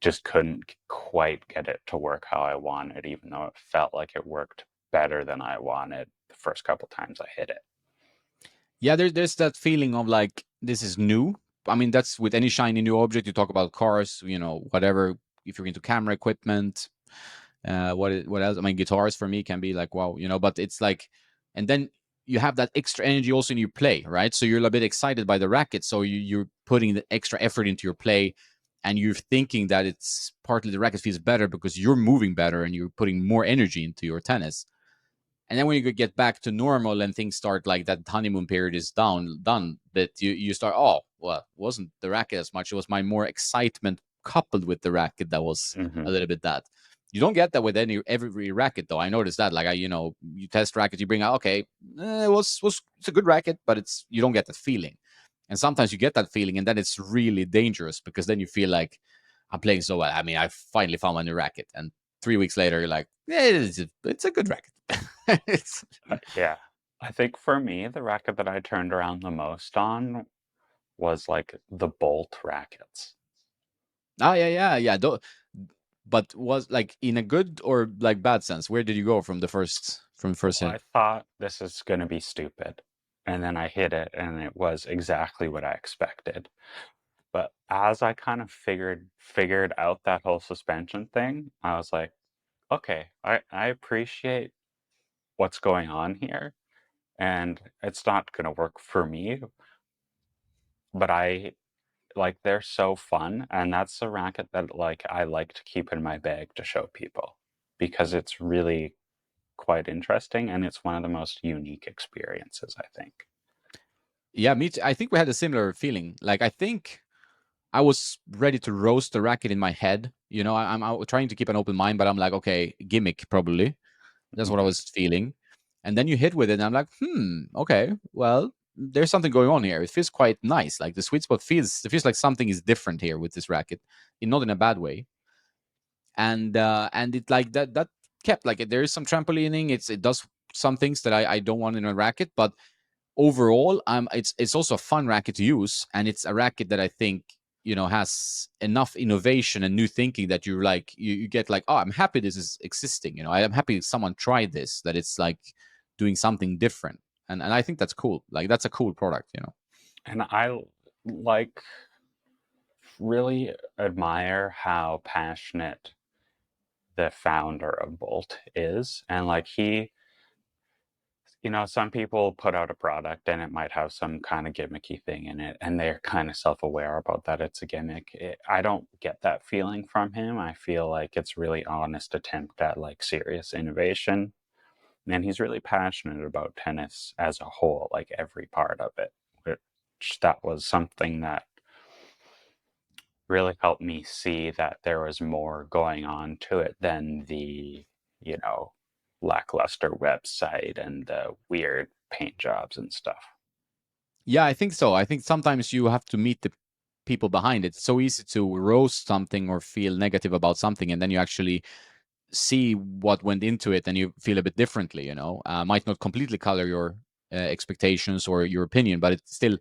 just couldn't quite get it to work how I wanted, even though it felt like it worked better than I wanted the first couple times I hit it. Yeah, there's that feeling of like this is new. I mean, that's with any shiny new object. You talk about cars, whatever. If you're into camera equipment, what else? I mean, guitars for me can be like wow, But it's like, and then you have that extra energy also in your play, right? So you're a bit excited by the racket, so you're putting the extra effort into your play, and you're thinking that it's partly the racket feels better because you're moving better and you're putting more energy into your tennis. And then when you get back to normal and things start like that honeymoon period is done, but you start, oh, well, it wasn't the racket as much. It was my more excitement coupled with the racket that was Mm-hmm. a little bit that. You don't get that with every racket though. I noticed that. Like you test rackets, you bring out, okay, it's a good racket, but you don't get that feeling. And sometimes you get that feeling, and then it's really dangerous because then you feel like I'm playing so well. I mean, I finally found my new racket, and 3 weeks later, you're like, yeah, it's a good racket. It's Yeah. I think for me, the racket that I turned around the most on was like the Bolt rackets. oh yeah. but was like in a good or like bad sense? Where did you go from the first Well, hit? I thought this is going to be stupid. And then I hit it, and it was exactly what I expected. But as I kind of figured out that whole suspension thing, I was like, okay, I appreciate what's going on here, and it's not going to work for me, but they're so fun, and that's a racket that like I like to keep in my bag to show people because it's really quite interesting and it's one of the most unique experiences, I think. Yeah, me too. I think we had a similar feeling. Like I think I was ready to roast the racket in my head. You know, I'm trying to keep an open mind, but I'm like, okay, gimmick probably. That's what I Mhm. was feeling. And then you hit with it, and I'm like, okay, well, there's something going on here. It feels quite nice. Like the sweet spot feels like something is different here with this racket, not in a bad way. And it like that kept like there is some trampolining. It does some things that I don't want in a racket, but overall, it's also a fun racket to use, and it's a racket that I think has enough innovation and new thinking that you're like you get like, oh, I'm happy this is existing. I'm happy someone tried this, that it's like doing something different, and I think that's cool. Like that's a cool product. And I like really admire how passionate the founder of Bolt is. And like some people put out a product and it might have some kind of gimmicky thing in it, and they're kind of self-aware about that it's a gimmick. I don't get that feeling from him. I feel like it's really honest attempt at like serious innovation. And he's really passionate about tennis as a whole, like every part of it, which that was something that really helped me see that there was more going on to it than the, you know, lackluster website and the weird paint jobs and stuff. Yeah, I think so. I think sometimes you have to meet the people behind it. It's so easy to roast something or feel negative about something, and then you actually see what went into it, and you feel a bit differently. Might not completely color your expectations or your opinion, but it's still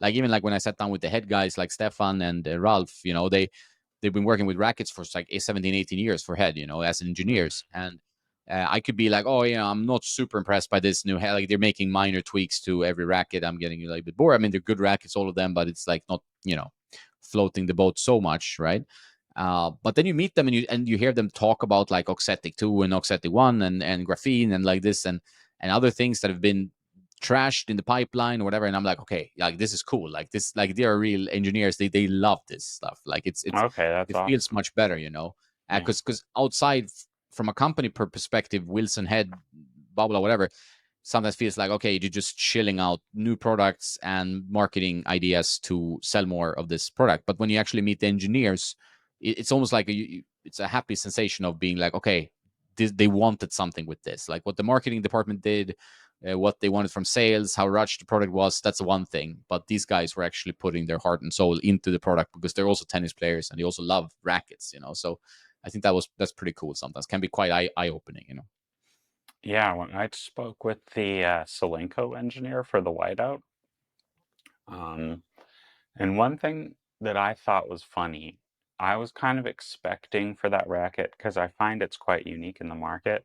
like, even like when I sat down with the head guys like Stefan and Ralph, they've been working with rackets for like 17, 18 years for head, as engineers. And I could be like, oh, I'm not super impressed by this new head. Like they're making minor tweaks to every racket. I'm getting a little bit bored. I mean, they're good rackets, all of them, but it's like not, floating the boat so much, right? But then you meet them, and you hear them talk about like Oxetic 2 and Oxetic 1 and graphene and like this and other things that have been trashed in the pipeline or whatever. And I'm like, okay, like this is cool. Like this, like they are real engineers. They love this stuff. Like Okay, that's it feels awesome. much better. Yeah. Because outside from a company perspective, Wilson Head, blah blah whatever, sometimes feels like, okay, you're just chilling out new products and marketing ideas to sell more of this product. But when you actually meet the engineers, it's almost like it's a happy sensation of being like, okay, they wanted something with this, like what the marketing department did, what they wanted from sales, how rushed the product was. That's one thing, but these guys were actually putting their heart and soul into the product because they're also tennis players and they also love rackets. So I think that's pretty cool. Sometimes can be quite eye-opening. Yeah, when I spoke with the Solinco engineer for the whiteout, um, and one thing that I thought was funny, I was kind of expecting for that racket, because I find it's quite unique in the market,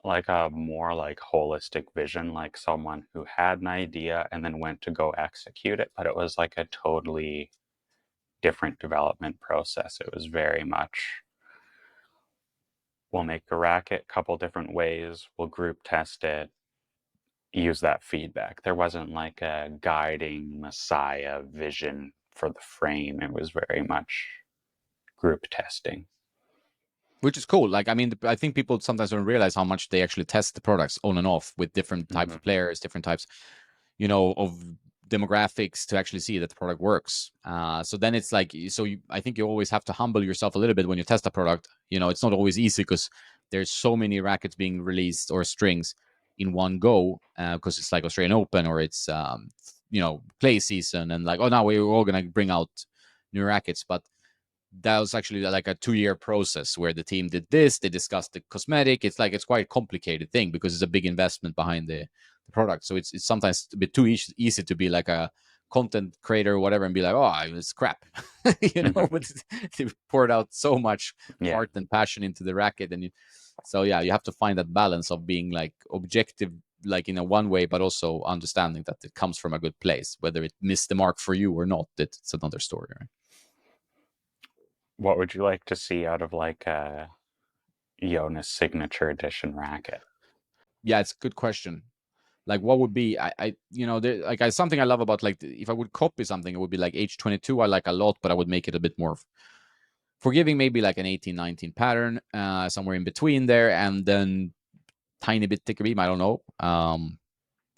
like a more like holistic vision, like someone who had an idea and then went to go execute it, but it was like a totally different development process. It was very much, we'll make a racket a couple different ways, we'll group test it, use that feedback. There wasn't like a guiding messiah vision for the frame. It was very much group testing. Which is cool. Like, I mean, I think people sometimes don't realize how much they actually test the products on and off with different types Hmm. of players, different types, of demographics to actually see that the product works. So then it's like, I think you always have to humble yourself a little bit when you test a product. It's not always easy because there's so many rackets being released or strings in one go because it's like Australian Open or it's play season, and like, oh, now we're all gonna bring out new rackets, but that was actually like a 2-year process where the team did this, they discussed the cosmetic. It's quite a complicated thing because it's a big investment behind the product, so it's sometimes a bit too easy to be like a content creator or whatever and be like, oh, it's crap, but they poured out so much heart and passion into the racket. And so you have to find that balance of being like objective, like in a one way, but also understanding that it comes from a good place. Whether it missed the mark for you or not, it's another story, right? What would you like to see out of like a Jonas signature edition racket? Yeah, it's a good question. Like, what would be something I love about, like, if I would copy something, it would be like H22. I like a lot, but I would make it a bit more forgiving, maybe like an 18-19 pattern, somewhere in between there, and then tiny bit thicker beam. I don't know.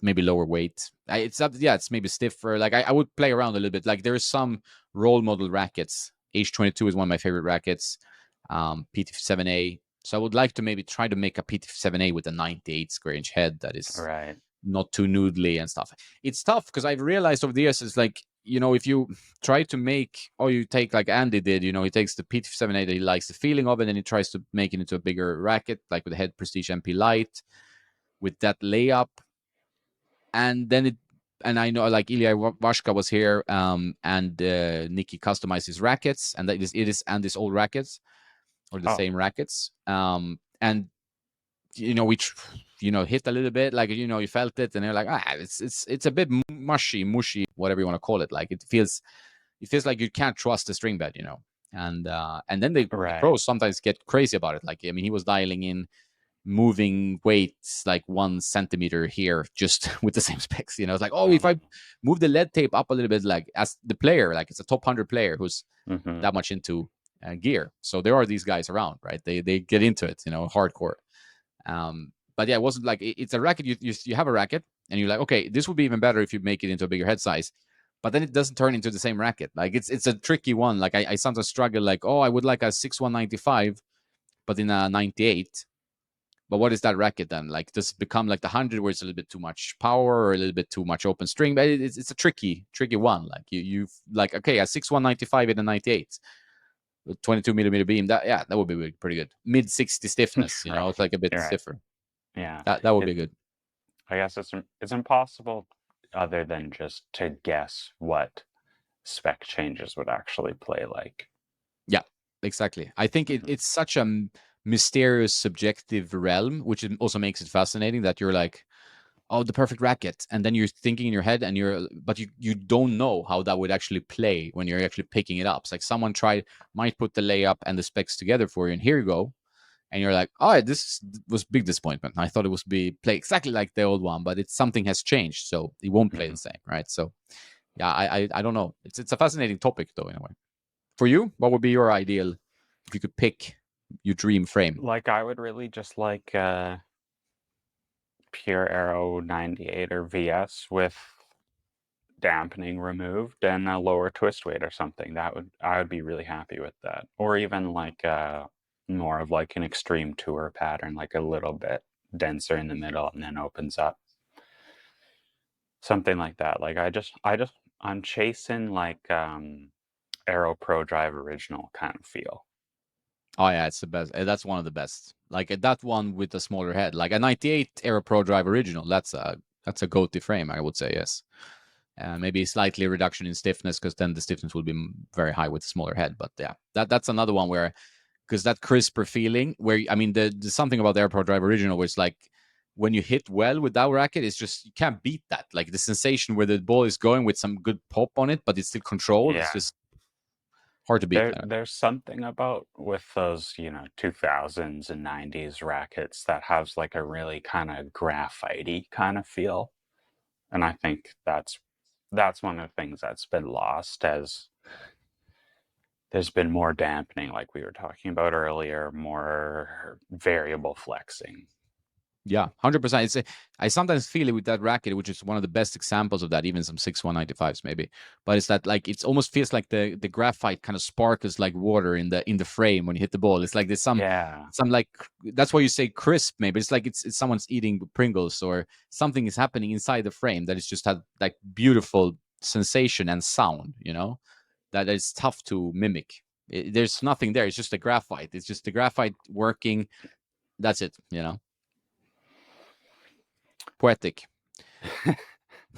Maybe lower weight. It's maybe stiffer. Like, I would play around a little bit. Like, there's some role model rackets. H22 is one of my favorite rackets. PT7A. So I would like to maybe try to make a PT7A with a 98 square inch head that is right, not too noodly and stuff. It's tough because I've realized over the years, it's like, if you try to make, or you take like Andy did, he takes the PT7A that he likes the feeling of it, and he tries to make it into a bigger racket, like with the Head Prestige MP Lite, with that layup. And then I know, like, Ilya Vashka was here, and Nikki customized his rackets, and it is Andy's old rackets, or the same rackets. And we hit a little bit, like, you felt it, and they're like, it's a bit mushy, whatever you want to call it. Like, it feels like you can't trust the string bed, and then the pros sometimes get crazy about it. Like, I mean, he was dialing in moving weights like 1 centimeter here just with the same specs. It's like, if I move the lead tape up a little bit, like, as the player, like, it's a top 100 player who's that much into gear. So there are these guys around, right? They get into it, hardcore. But yeah, it wasn't like, it's a racket. You have a racket, and you're like, okay, this would be even better if you make it into a bigger head size. But then it doesn't turn into the same racket. Like, it's a tricky one. Like, I sometimes struggle, like, I would like a 6-195, but in a 98. But what is that racket then? Like, does it become like the 100 where it's a little bit too much power or a little bit too much open string? But it's a tricky one. Like, you like, okay, a 6-195 in a 98 with 22 millimeter beam. That would be pretty good. Mid 60 stiffness, it's like a bit stiffer. Yeah, that would be good. I guess it's impossible other than just to guess what spec changes would actually play like. Yeah, exactly. I think it's such a mysterious, subjective realm, which also makes it fascinating, that you're like, the perfect racket, and then you're thinking in your head, and but you don't know how that would actually play when you're actually picking it up. It's like someone might put the layup and the specs together for you, and here you go, and you're like, this was big disappointment. I thought it was play exactly like the old one, but something has changed, so it won't play the same, right? So yeah, I don't know. It's a fascinating topic, though, in a way. For you, what would be your ideal, if you could pick your dream frame? Like, I would really just like Pure Aero 98 or VS with dampening removed and a lower twist weight or something. I would be really happy with that. Or even like more of like an extreme tour pattern, like a little bit denser in the middle and then opens up. Something like that. Like, I'm chasing like Aero Pro Drive Original kind of feel. Oh yeah, it's the best. That's one of the best. Like, that one with a smaller head, like a 98 Aero Pro Drive Original. That's a goatee frame, I would say. Yes. Maybe slightly reduction in stiffness, because then the stiffness will be very high with a smaller head. But yeah, that's another one where, because that crisper feeling, where, I mean, there's something about the Aero Pro Drive Original where it's like, when you hit well with that racket, it's just, you can't beat that. Like, the sensation where the ball is going with some good pop on it, but it's still controlled. Yeah. It's just hard to beat. There's something about with those, 2000s and 90s rackets that has like a really kind of graphite-y kind of feel. And I think that's one of the things that's been lost, as there's been more dampening, like we were talking about earlier, more variable flexing. Yeah, 100%. I sometimes feel it with that racket, which is one of the best examples of that, even some 6-195s maybe. But it's that, like, it almost feels like the graphite kind of sparkles like water in the frame when you hit the ball. It's like there's some like, that's why you say crisp maybe. It's like it's someone's eating Pringles, or something is happening inside the frame that is just had like beautiful sensation and sound, that is tough to mimic. There's nothing there. It's just the graphite. It's just the graphite working. That's it, Poetic.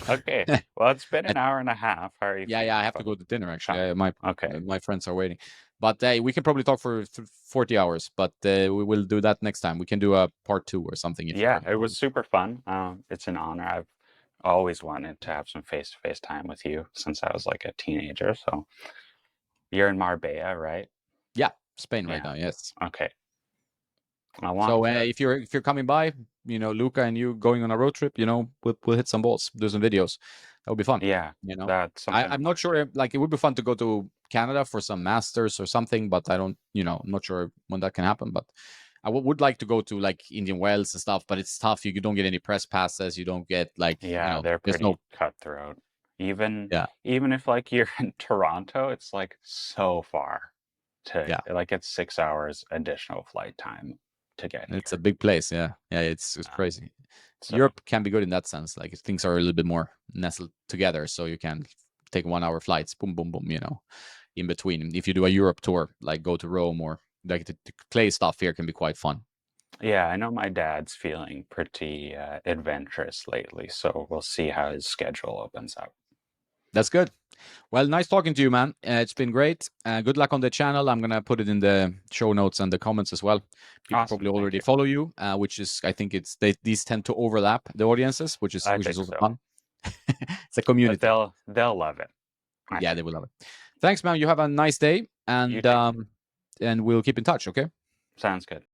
Okay. Well, it's been an hour and a half. How are you Yeah, feeling I have to about go to dinner actually. time? Okay. My friends are waiting. But we can probably talk for 40 hours, but we will do that next time. We can do a part 2 or something if Yeah, you're it was super fun. It's an honor. I've always wanted to have some face-to-face time with you since I was like a teenager. So you're in Marbella, right? yeah, Spain right Yeah. now. Yes. Okay. I want So to. if you're coming by, Luca and you going on a road trip, we'll hit some balls, do some videos. That would be fun. Yeah, that's something I I'm not want to sure. do. Like it would be fun to go to Canada for some masters or something, but I don't, I'm not sure when that can happen. But I would like to go to like Indian Wells and stuff, but it's tough. You don't get any press passes. You don't get like, Yeah, they're there's pretty no, cutthroat. Even yeah, even if like you're in Toronto, it's like so far to yeah. like it's 6 hours additional flight time to get It's a here. big place. Yeah, yeah. It's Um, crazy. so Europe can be good in that sense. Like things are a little bit more nestled together, so you can take 1 hour flights, boom, boom, boom. In between. If you do a Europe tour, like go to Rome or like the clay stuff here can be quite fun. yeah, I know my dad's feeling pretty adventurous lately, so we'll see how his schedule opens up. That's good. Well, nice talking to you, man. It's been great. Good luck on the channel. I'm gonna put it in the show notes and the comments as well. People Awesome, probably thank already you. follow you, which is I think these tend to overlap the audiences, I which is think also so, fun. It's a but community. they'll love it. I Yeah, they think. will love it. Thanks, man. You have a nice day, You too. and we'll keep in touch. Okay. Sounds good.